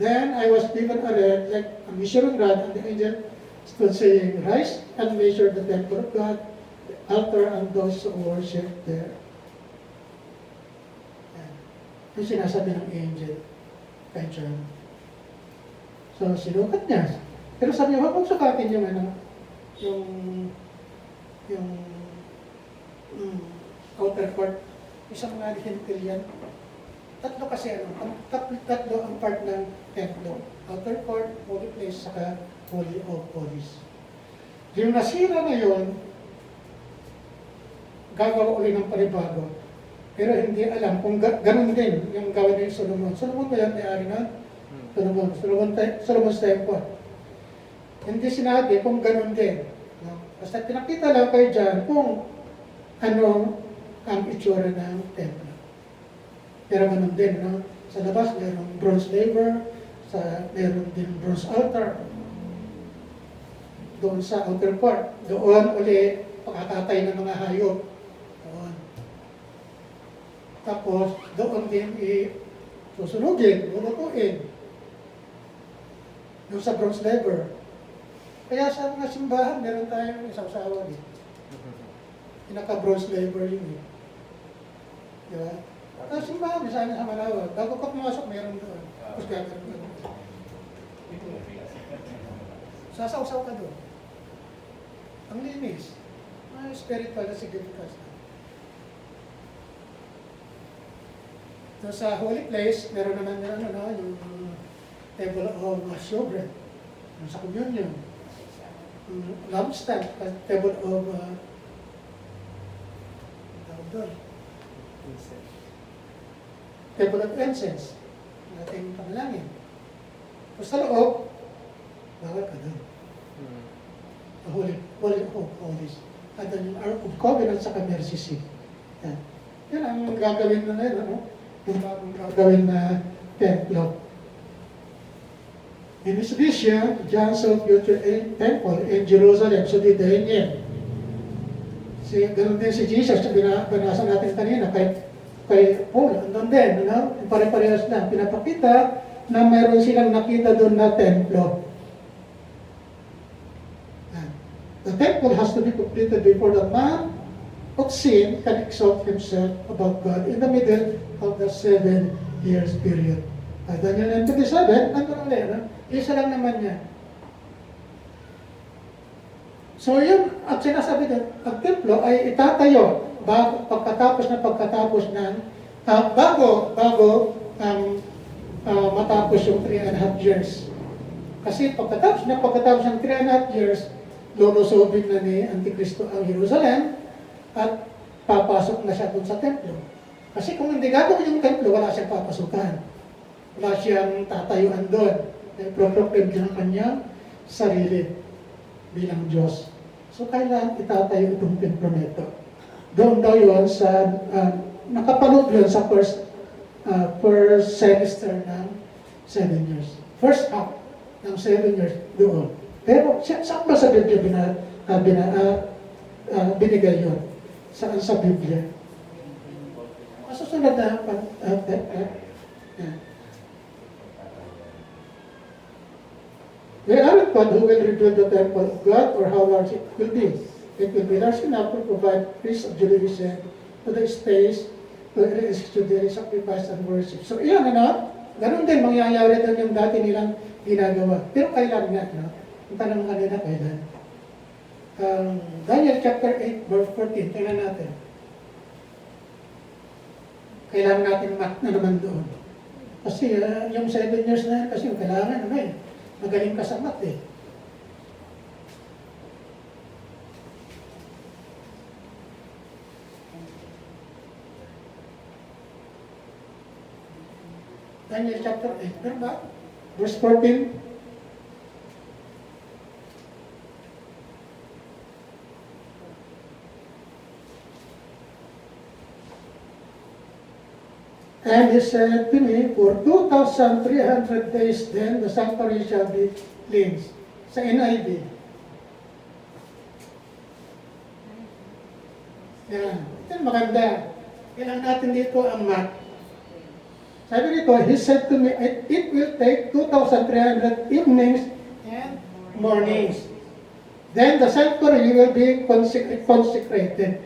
"Then I was given a rod like a measuring rod, and the angel stood saying, 'Rise and measure the temple of God, the altar and those who worship there.'" Yung sinasabi ng angel kay John. So, sinukat niya. Pero sabi niya, huwag mong sukatin yung outer court. Isang mga hintil yan. Tatlo kasi tatlo ang part ng templo. Outer court, holy place, saka holy of holies. Yung nasira na yun, gagawa uli ng panibago. Pero hindi alam kung ganun din yung gawin ni Solomon. Solomon ba yan may-ari na? Solomon's Temple. Hindi sinabi kung ganun din. No? Basta pinakita lang kayo dyan kung ano ang itsura ng templo. Pero ganun din, no? Sa labas, mayroong bronze laver, mayroon din bronze altar. Doon sa outer court, doon uli pagkakatay ng mga hayop. Doon. Tapos, doon din susunugin, lulutuin. Doon sa bronze laver. Kaya sa mga simbahan, meron tayong isaw-sawan eh. Pinaka-bronze laver yun eh. Diba? Sa simbahan, isa sa Malawag. Bago ka pumasok, meron doon. Tapos gagawin ka doon. Sasaw-saw ka doon. Ang linis. Spiritual na significance. So sa holy place, meron naman yung table of showbread. Sa communion. Lampstand, table of table of incense. Ating panalangin. So sa loob, bawal ka doon. Holy of holies. At yung Ark of Covenant sa mercy seat. Yan ang gagawin na yun, ano? Yung bagong gagawin na templo. In his vision, John saw future temple in Jerusalem, sudidahin niya. Ganun din si Jesus, binasa natin kanina, kay Paul, andun din, pare-parehas na, pinapakita na mayroon silang nakita doon na templo. The temple has to be completed before the man of sin can exalt himself above God in the middle of the 7 years period. Daniel 9:27, nandun ulit, isa lang naman yan. So yun, at sinasabi doon, ang templo ay itatayo pagkatapos ng bago matapos yung 3.5 years. Kasi pagkatapos ng 3.5 years, lulusobin na ni Antikristo ang Jerusalem at papasok na siya doon sa templo. Kasi kung hindi gagawin yung templo, wala siyang papasukan. Wala siyang tatayuan doon. Pro-proclaim niya ang kanyang sarili bilang Diyos. So kailan itatayo itong templo nito? Doon daw yun sa, nakapanood yun sa first semester ng 7 years. First half ng 7 years doon. Pero saan ba sa Biblia binigay yun? Saan sa Biblia? Masusunod na We aren't God who will rebuild the temple of God or how large it will be. It will be large enough to provide priests of Judaism to the space to execute their sacrifice and worship. So iyan, ganun din mangyayari doon yung dati nilang ginagawa. Pero kailan nga, ang tanong kanina kailan? Daniel chapter 8, verse 14, tingnan natin. Kailangan natin mat na naman doon. Kasi yung 7 years na yan, kasi yung kailangan magaling ka sa mat eh. Daniel chapter 8, meron ba? Verse 14. And he said to me, for 2,300 days then the sanctuary shall be cleansed. Sa NIV. Yan. Ito maganda. Kailangan natin dito ang mat. Sabi dito, he said to me, it will take 2,300 evenings and mornings. Then the sanctuary will be consecrated.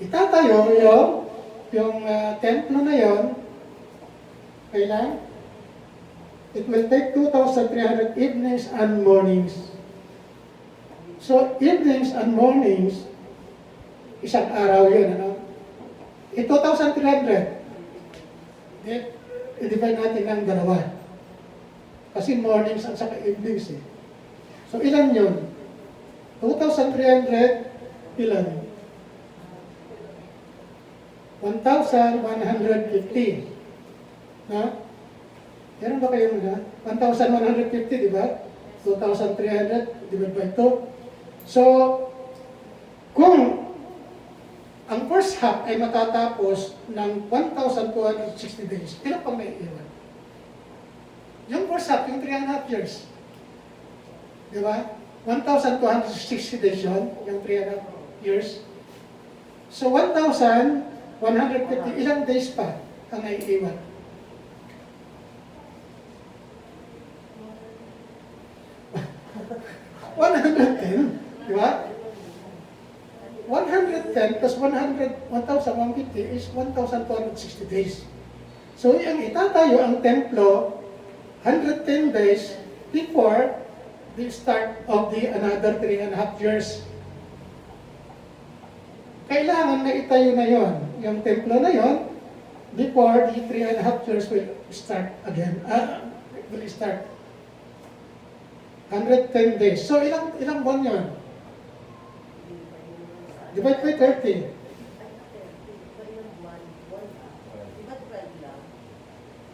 Itatayo yung templo na yon, kailan? It will take 2,300 evenings and mornings. So, evenings and mornings, isang araw yun, 2,300. I-divide natin ng dalawa. Kasi mornings at saka evenings eh. So, ilan yun? 2,300, ilan? 1,150. Meron ba kayo 1,150, di ba? 2,300 divided by 2. So, kung ang first half ay matatapos ng 1,260 days, ilan pang may iwan? Yung first half, yung 3.5 years. Di ba? 1,260 days yun, yung 3.5 years. So, 1,150, ilang days pa ang naiiwan? Di ba? 110 plus 1,150 is 1,260 days. So, ang itatayo ang templo 110 days before the start of the another 3.5 years. Kailangan na itayo na yon, yung templo na yon, before the 3.5 years will start again. Will start 110 days. So, ilang buwan yun? Divide by 30.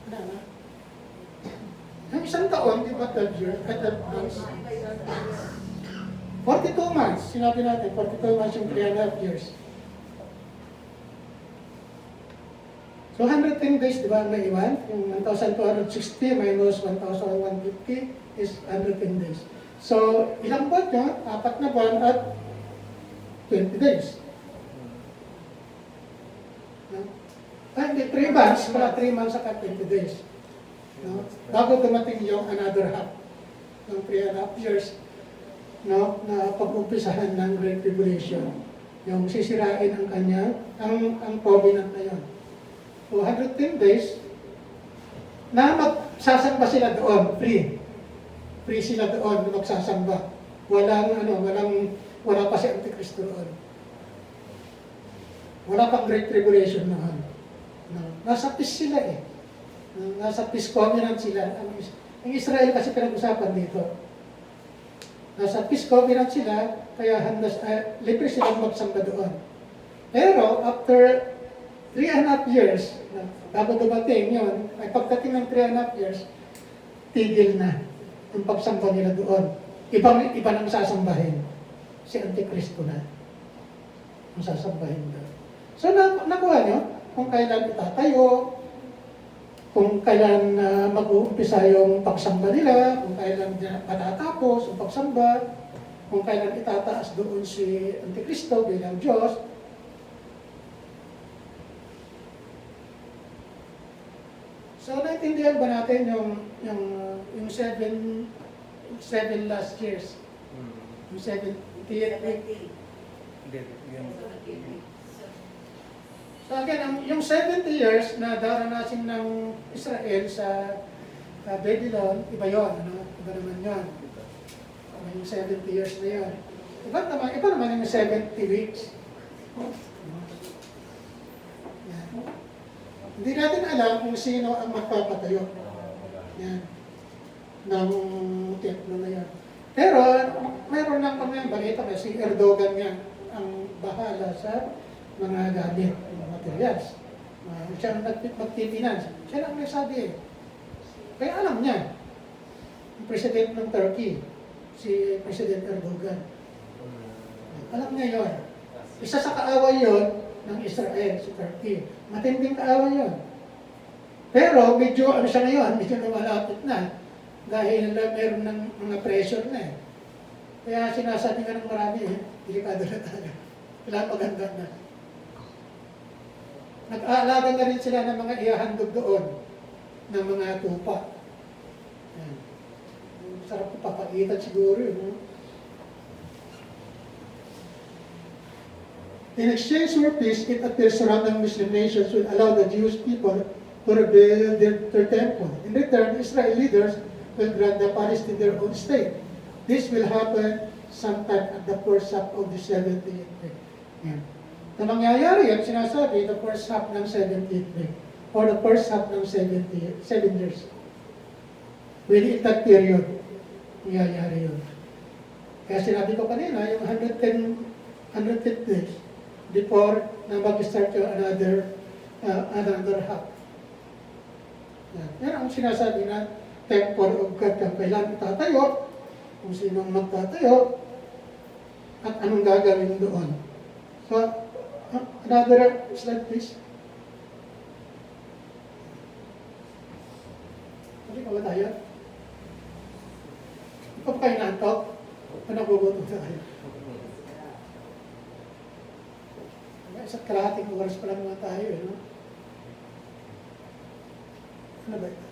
Ano na? Yung isang taon, di ba 12 years? 12 months. 42 months. Sinabi natin, 42 months yung 3.5 years. So, 110 110 days, di ba, ang naiwan? Yung 1,260 minus 1,150 is 110 days. So, ilang buwan yun? 4 na buwan at 20 days. No? Hindi, 3 months, pala 3 months at 20 days. No? Bago dumating yung another half ng 3.5 years, no, na pag-umpisahan ng Great Tribulation. Yung sisirain ang kanya, ang covenant na yun. 210 days, na magsasamba sila doon, free. Free sila doon na magsasamba. Wala pa si Antikristo doon. Wala pang Great Tribulation noon. No. Nasa peace sila eh. Nasa peace covenant sila. Ang Israel kasi pinag-usapan dito. Nasa peace covenant sila, kaya libre silang magsamba doon. Pero after 3.5 years, bago dumating yun, ay pagdating ng 3.5 years, tigil na ang pagsamba nila doon. Iba nang sasambahin. Si Antikristo na ang sasambahin doon. So nakuha nyo kung kailan itatayo, kung kailan mag-uumpisa yung pagsamba nila, kung kailan matatapos ang pagsamba, kung kailan itataas doon si Antikristo bilang Diyos. So, naintindihan ba natin yung seven last years? Yung 70th week? Hindi, yun. So again, yung 70 years na daranasin ng Israel sa Babylon, iba yun, ano? Iba naman yun. Yung 70 years na yun. Iba naman yung 70 weeks. Yan. Hindi natin alam kung sino ang magpapatayo. Yan. Ng templo na yan. Pero, mayroon lang kami ang balita na si Erdogan nga ang bahala sa mga gamit, mga materials. Siya ang magtipinans. Siya lang nagsabi eh. Kaya alam niya. Ang president ng Turkey, si President Erdogan. Alam niya yun. Isa sa kaaway yun ng Israel, si Turkey. Matinding kaaway yun. Pero medyo siya ngayon, medyo lumalapit na. Dahil meron ng mga pressure na eh. Kaya sinasabi nga ng marami eh, delikado na tayo. Kailangan maganda na. Nag-aalaga na rin sila ng mga ihahandog doon ng mga tupa. Yan. Sarap ko papaitan siguro yun. No? In exchange for peace, it appears surrounding Muslim nations will allow the Jewish people to rebuild their temple. In return, Israel leaders will grant the Palestine their own state. This will happen sometime at the first half of the 70th week. Yan. Na mangyayari yan, sinasabi, the first half ng 70th week or the first half ng 7 years. Within that period, mangyayari yun. Kaya sinabi ko kanina, yung 110 days before na mag-start yung another half. Yan ang sinasabi na temple of God kung kailan itatayo, kung sinong magtatayo, at anong gagawin doon. So, another slide please. Hindi ka ba tayo? Hindi pa ba kayo naantok? O nagugutom na kayo? Isa't kalahating oras pa lang naman tayo eh, no? Ano ba ito?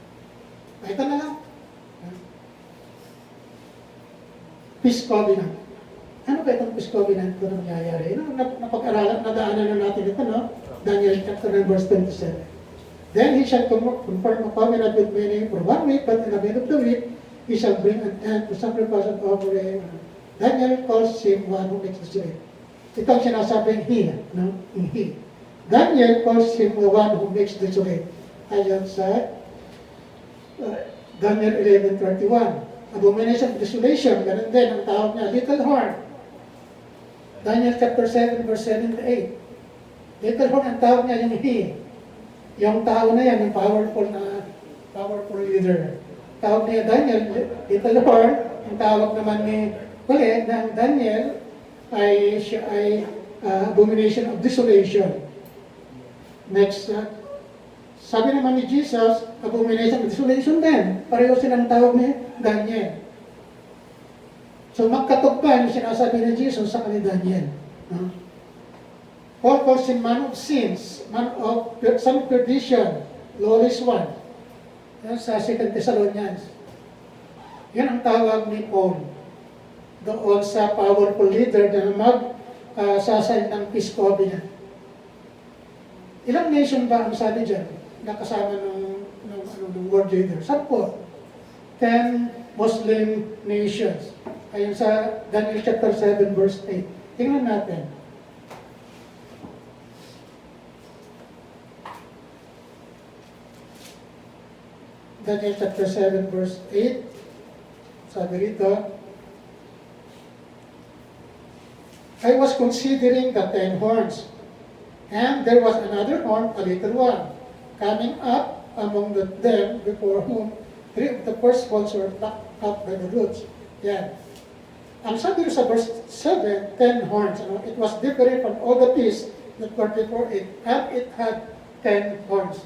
Ito na lang. Peace Covenant. Ano ba itong Peace Covenant ko na nangyayari? Napag-aralan, nadaanan na natin ito, no? Daniel chapter 9 verse 27. Then he shall confirm a covenant with many for 1 week, but in the end of the week, he shall bring an end to sacrifice and offering. Daniel calls him one who makes the slave. Ito ang sinasabing he, no? He. Daniel calls him the one who makes the slave. Ayon sa Daniel 11:31. Abomination of desolation, ganun din ang tawag niya, little horn. Daniel chapter 7 verse 7 to 8. Little horn ang tawag niya yung he. Yung tao na yan, yung powerful leader. Tawag niya Daniel, little horn. Ang tawag naman ni ulit ng Daniel ay siya ay abomination of desolation. Next Sabi naman ni Jesus, abomination of desolation din. Pareho silang tawag ni Daniel. So magkatugma yung sinasabi ni Jesus sa kanila Daniel. No? Paul calls him man of sins, man of son of perdition, lawless one. Yan sa 2 Thessalonians. Yan ang tawag ni Paul. Doon sa powerful leader na mag-sasign ng peace covenant. Ilang nation ba ang sabi dyan? Nakasama ng world leader? 10. 10 Muslim nations. Ayon sa Daniel chapter 7 verse 8. Tingnan natin. Daniel chapter 7 verse 8. Sabi rito, I was considering the 10 horns, and there was another horn, a little one, coming up among them, before whom 3 of the first horns were plucked up by the roots. Yan. Ang sabi sa verse 7, 10 horns. It was different from all the beasts that were before it, and it had 10 horns.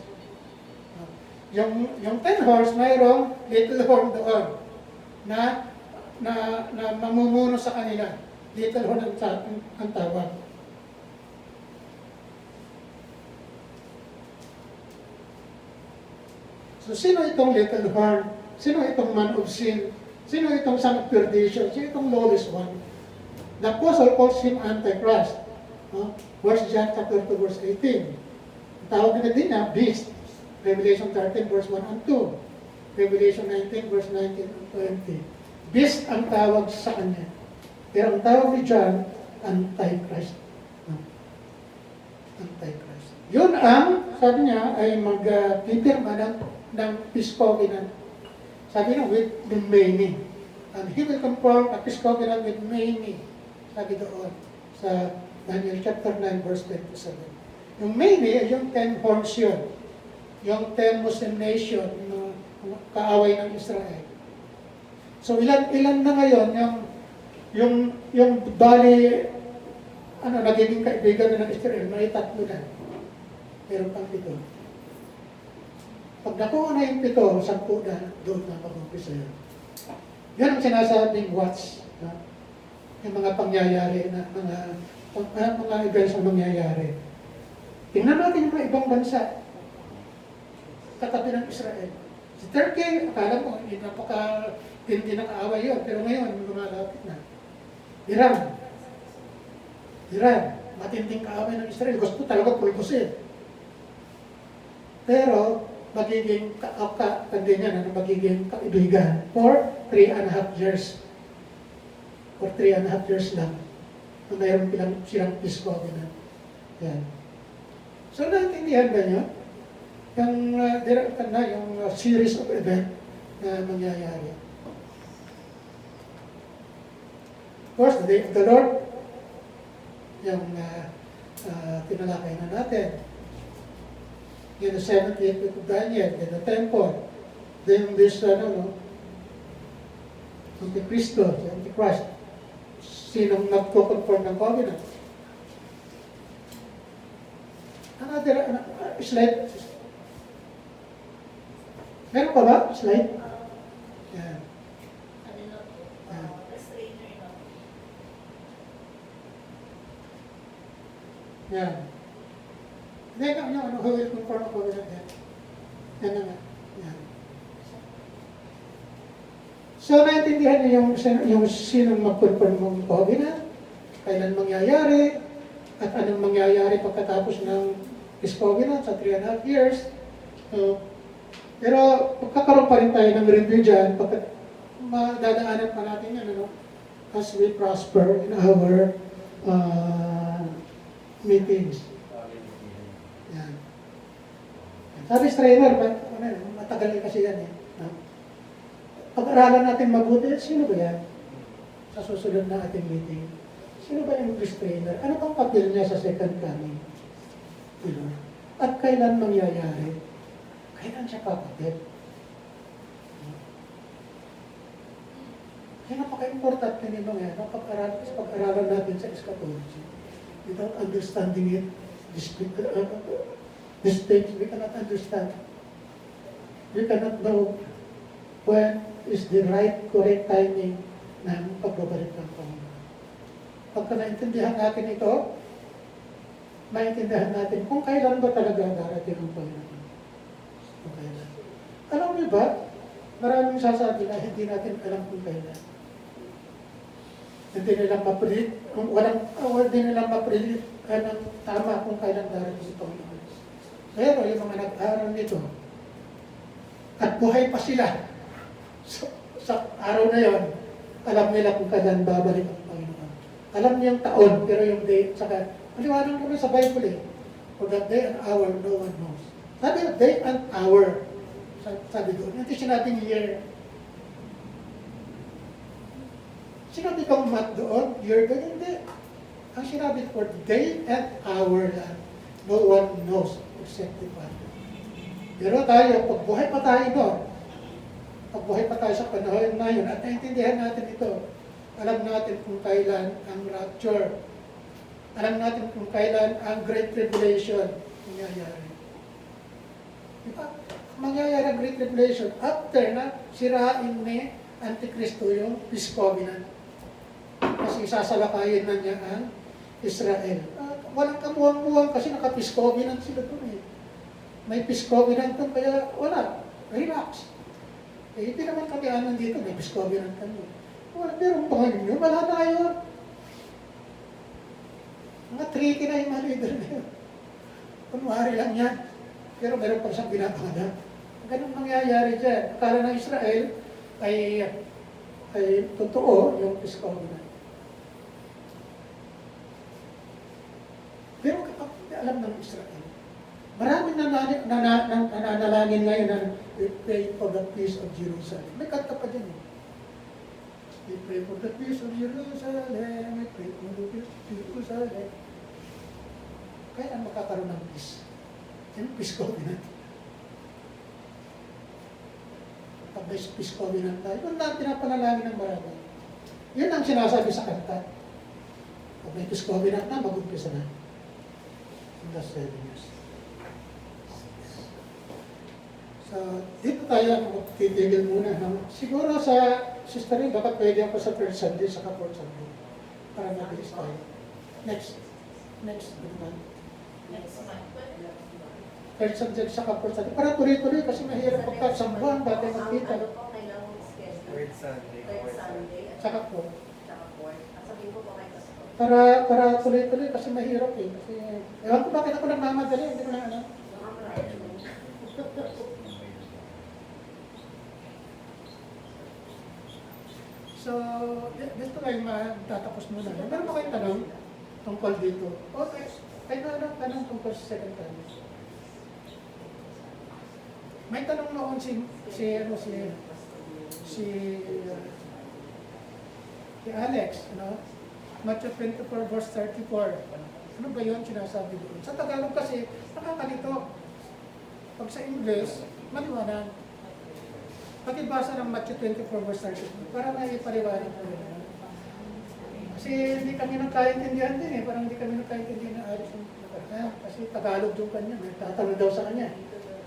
Yung 10 horns, mayroong little horn doon na mamumuno sa kanila. Little horn ang tawag. So, sino itong little horn? Sino itong man of sin? Sino itong son of perdition? Sino itong lawless one? The apostle calls him Antichrist. Verse John chapter 2 verse 18. Tawag na din niya, beast. Revelation 13 verse 1 and 2. Revelation 19 verse 19 and 20. Beast ang tawag sa kanya. Pero ang tawag ni John, Antichrist. Antichrist. Yun ang, sabi niya, ay mag-pipirma ng peace covenant. Sabi niya, with the many. And he will confirm a peace covenant with many. Sabi doon sa Daniel chapter 9 verse 27. Yung many ay yung 10 horns yun. Yung 10 Muslim nation, yung kaaway ng Israel. So ilan na ngayon yung bali nagiging kaibigan na ng Israel, may 3 na. Meron pang 7. Pag nakuha na yung 7, 10 na, doon na mag-umpisa yun. Yan ang sinasabing watch. No? Yung mga pangyayari, mga events na mangyayari. Tingnan natin yung mga ibang bansa. Katabi ng Israel. Si Turkey, akala mo, hindi napaka-tindi ng kaaway yun. Pero ngayon, lumalapit na. Iran, matinding kaaway ng Israel. Gusto talaga pulbusin. Pero, magiging tandi niya na magiging kaibigan for 3.5 years. For 3.5 years lang. Na mayroon silang peace covenant. Yan. So, naintindihan ba niyo? Yung series of event na mangyayari. Of course, the day of the Lord, yung tinalakay na natin. Yung the 70th week of Daniel, then the temple, then this, Antichristo, Antichrist, sinong nagko-conform ng covenant. Another slide. Meron pa ba? Slide? Yan. Yan. Then, who will conform a covenant yan? Yan na nga. Yan. So, naintindihan niyo yung sinong mag-conform ng covenant, kailan mangyayari, at anong mangyayari pagkatapos ng peace covenant sa 3.5 years. Pero magkakaroon pa rin tayo ng review dyan pagkat madadaanan pa natin yan, as we prosper in our meetings. Yan. Sabi Strainer, matagal kasi yan eh. Pag-aralan natin mabuti, sino ba yan? Sa susunod na ating meeting. Sino ba yung Strainer? Ano bang papel niya sa second coming? At kailan mangyayari? Kailan siya papatid? Kaya napaka-important na nito ngayon, pag-aralan natin sa eschatology. Without understanding it, these things we cannot understand. We cannot know when is the right, correct timing ng pagbabalik ng Panginoon. Pagka naintindihan natin ito, maintindihan natin kung kailan ba talaga darating ang Panginoon. Kung kailan. Alam niyo ba, maraming sasabi na hindi natin alam kung kailan. Hindi nila ma-predict, hindi nila ma-predict ng tama kung kailan darating si Panginoon. Pero yung mga nag-aaral nito, at buhay pa sila, so, sa araw na yon, alam nila kung kailan babalik ang Panginoon. Alam niya yung taon, pero yung date, saka, maliwanag naman sa Bible eh, for that day and hour, no one knows. Sabi, day and hour, sabi doon, hindi sinabing year. Sinabi kang month doon, year doon, hindi. Ang sinabi for day and hour lang, no one knows except the Father. Pero tayo, pagbuhay pa tayo doon, pagbuhay pa tayo sa panahon na yun, at naintindihan natin ito, alam natin kung kailan ang rapture, alam natin kung kailan ang Great Tribulation mangyayari. Diba? Mangyayari ang Great Tribulation after na sirain ni Antikristo yung Peace Covenant. Kasi sasalakayin na niya ang Israel. Walang kamuhang-muhang kasi naka-Peace Covenant sila doon eh. May Peace Covenant doon, kaya wala. Relax. Eh, hindi naman kami anan dito, may Peace Covenant kami. Wala, pero Panginoon yun, wala na yun. Mga tricky na yung mga leader na yun. Kunwari lang yan. Pero meron pa siyang binabangan. Ganun mangyayari dyan. Akala ng Israel ay totoo yung Peace Covenant. Pero kapag alam ng Israel, maraming nananalangin ngayon na we pray for the peace of Jerusalem. May kanta pa dyan eh. We pray for the peace of Jerusalem. We pray for the peace of Jerusalem. Kaya ang makakaroon ng peace. Yung peace covenant. Pag may peace covenant tayo, yun lang pinapanalangin ng marami. Yun ang sinasabi sa kanta. Pag may peace covenant na, mag-umpisa na. In the 7 years. So, dito tayo titigil muna. No? Siguro sa Sister Ray, baka pwede ako sa third Sunday, saka fourth Sunday. Para mabilis tayo. Next month. Third Sunday, saka fourth Sunday. Para tuloy-tuloy kasi mahirap pagka sa buwan, dati magkita. Third Sunday. Saka fourth. Sabihin ko po kayo sa Para tuloy-tuloy kasi mahirap eh. Kasi, ewan ko bakit ako nagmamadali, hindi ko lang alam. So, dito kayo matatapos muna. Meron ba kayong tanong tungkol dito? Okay. Ay, tanong tungkol sa second time. May tanong noon si Alex, ano? Matthew 24 verse 34. Ano ba yun sinasabi doon? Sa Tagalog kasi, nakakalito. Pag sa English, maliwanag. Pakibasa ng Matthew 24 verse 34 para maipaliwanag ko yun. Kasi hindi kami nagkaintindihan din eh. Parang hindi kami nagkaintindihan ng Aris. Kasi Tagalog yung kanya. May tatanong daw sa kanya.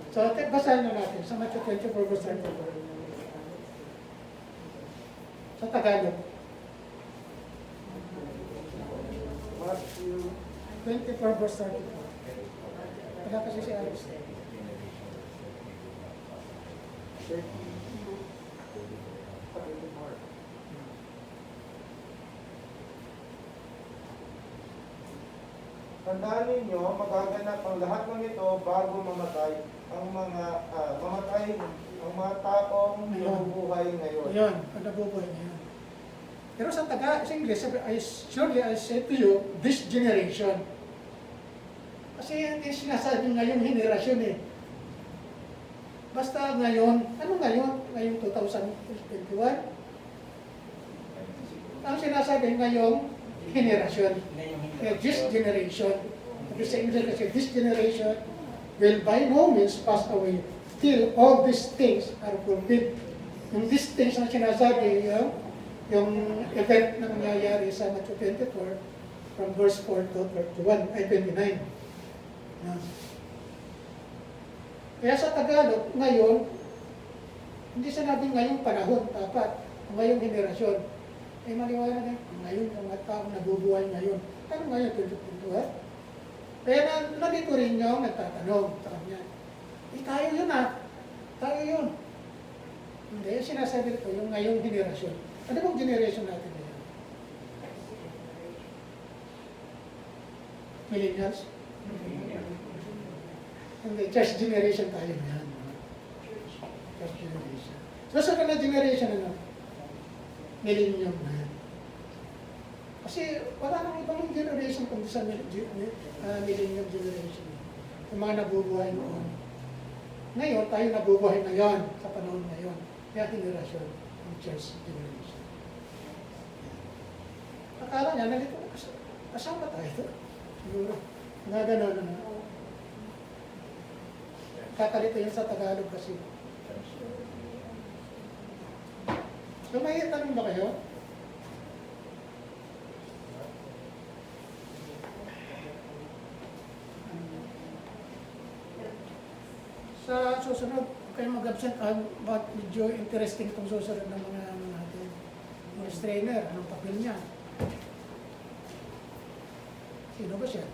So, basahin na natin sa Matthew 24 verse 34. Sa Tagalog. Matthew 24 verse 34. Wala kasi si Aris. Tandaan ninyo, magaganap ang lahat ng ito bago mamatay ang mga taong nabubuhay ngayon. Ayan, ang nabubuhay ngayon. Pero sa English, surely I say to you, this generation. Kasi hindi sinasabi ngayong henerasyon eh. Basta ngayon, ano ngayon? Ngayong 2021? Ang sinasabi ngayong henerasyon. This generation. Kasi sa English kasi, this generation will by no means pass away till all these things are fulfilled. Yung these things na sinasabi, yung event na nangyayari sa Matthew 24 from verse 4 to 31, ay 29. Kaya sa Tagalog, ngayon, hindi sinabing ngayong panahon, dapat ngayong henerasyon. Eh maliwanag na, ngayon, ang mga taong nabubuhay ngayon. Ano ngayon, 2021? Kaya nandito rin yung nagtatanong sa kanya. Eh tayo yun tayo yun. Hindi, sinasabi ko yung ngayong henerasyon. Ano bang generation natin ngayon? Millennials? Hindi, church generation tayo yan. Church generation. Susunod na generation, millennium na yan. Kasi wala nang ibang generation kundi sa millennium generation. Yung mga nabubuhay noon. Ngayon, tayo nabubuhay ngayon, sa panahon ngayon. Kaya generation, yung church generation. Akala niya, nalito, kasama tayo ito. Siguro, nga gano'n. Kakalito yun sa Tagalog kasi. So may tanong ba kayo? Sa susunod, kayo mag-absent about medyo interesting itong susunod ng mga natin. Mga trainer, anong papel niya? Sino ba siya?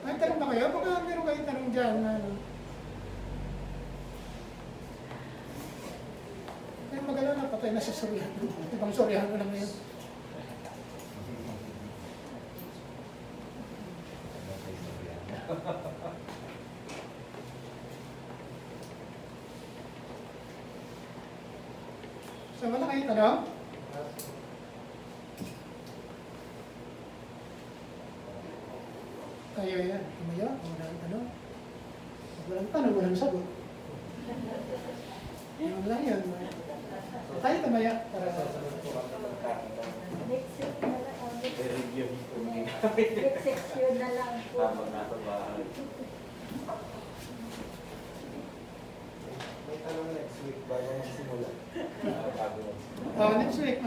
May tanong ba kayo? Baka meron kayong tanong dyan. Kaya mag-alala, patay na si Suryan. Ibang Suryan ko lang ngayon. So, wala kayong tanong? Kaya yan. Tumayo, walang tanong. Walang tanong, walang sagot. Yan lang yan. Tayo tumaya para Next week na lang. I-review ko. Next section na lang po. Tamang nasa bahay. May tanong next week bago magsimula. Bago next week,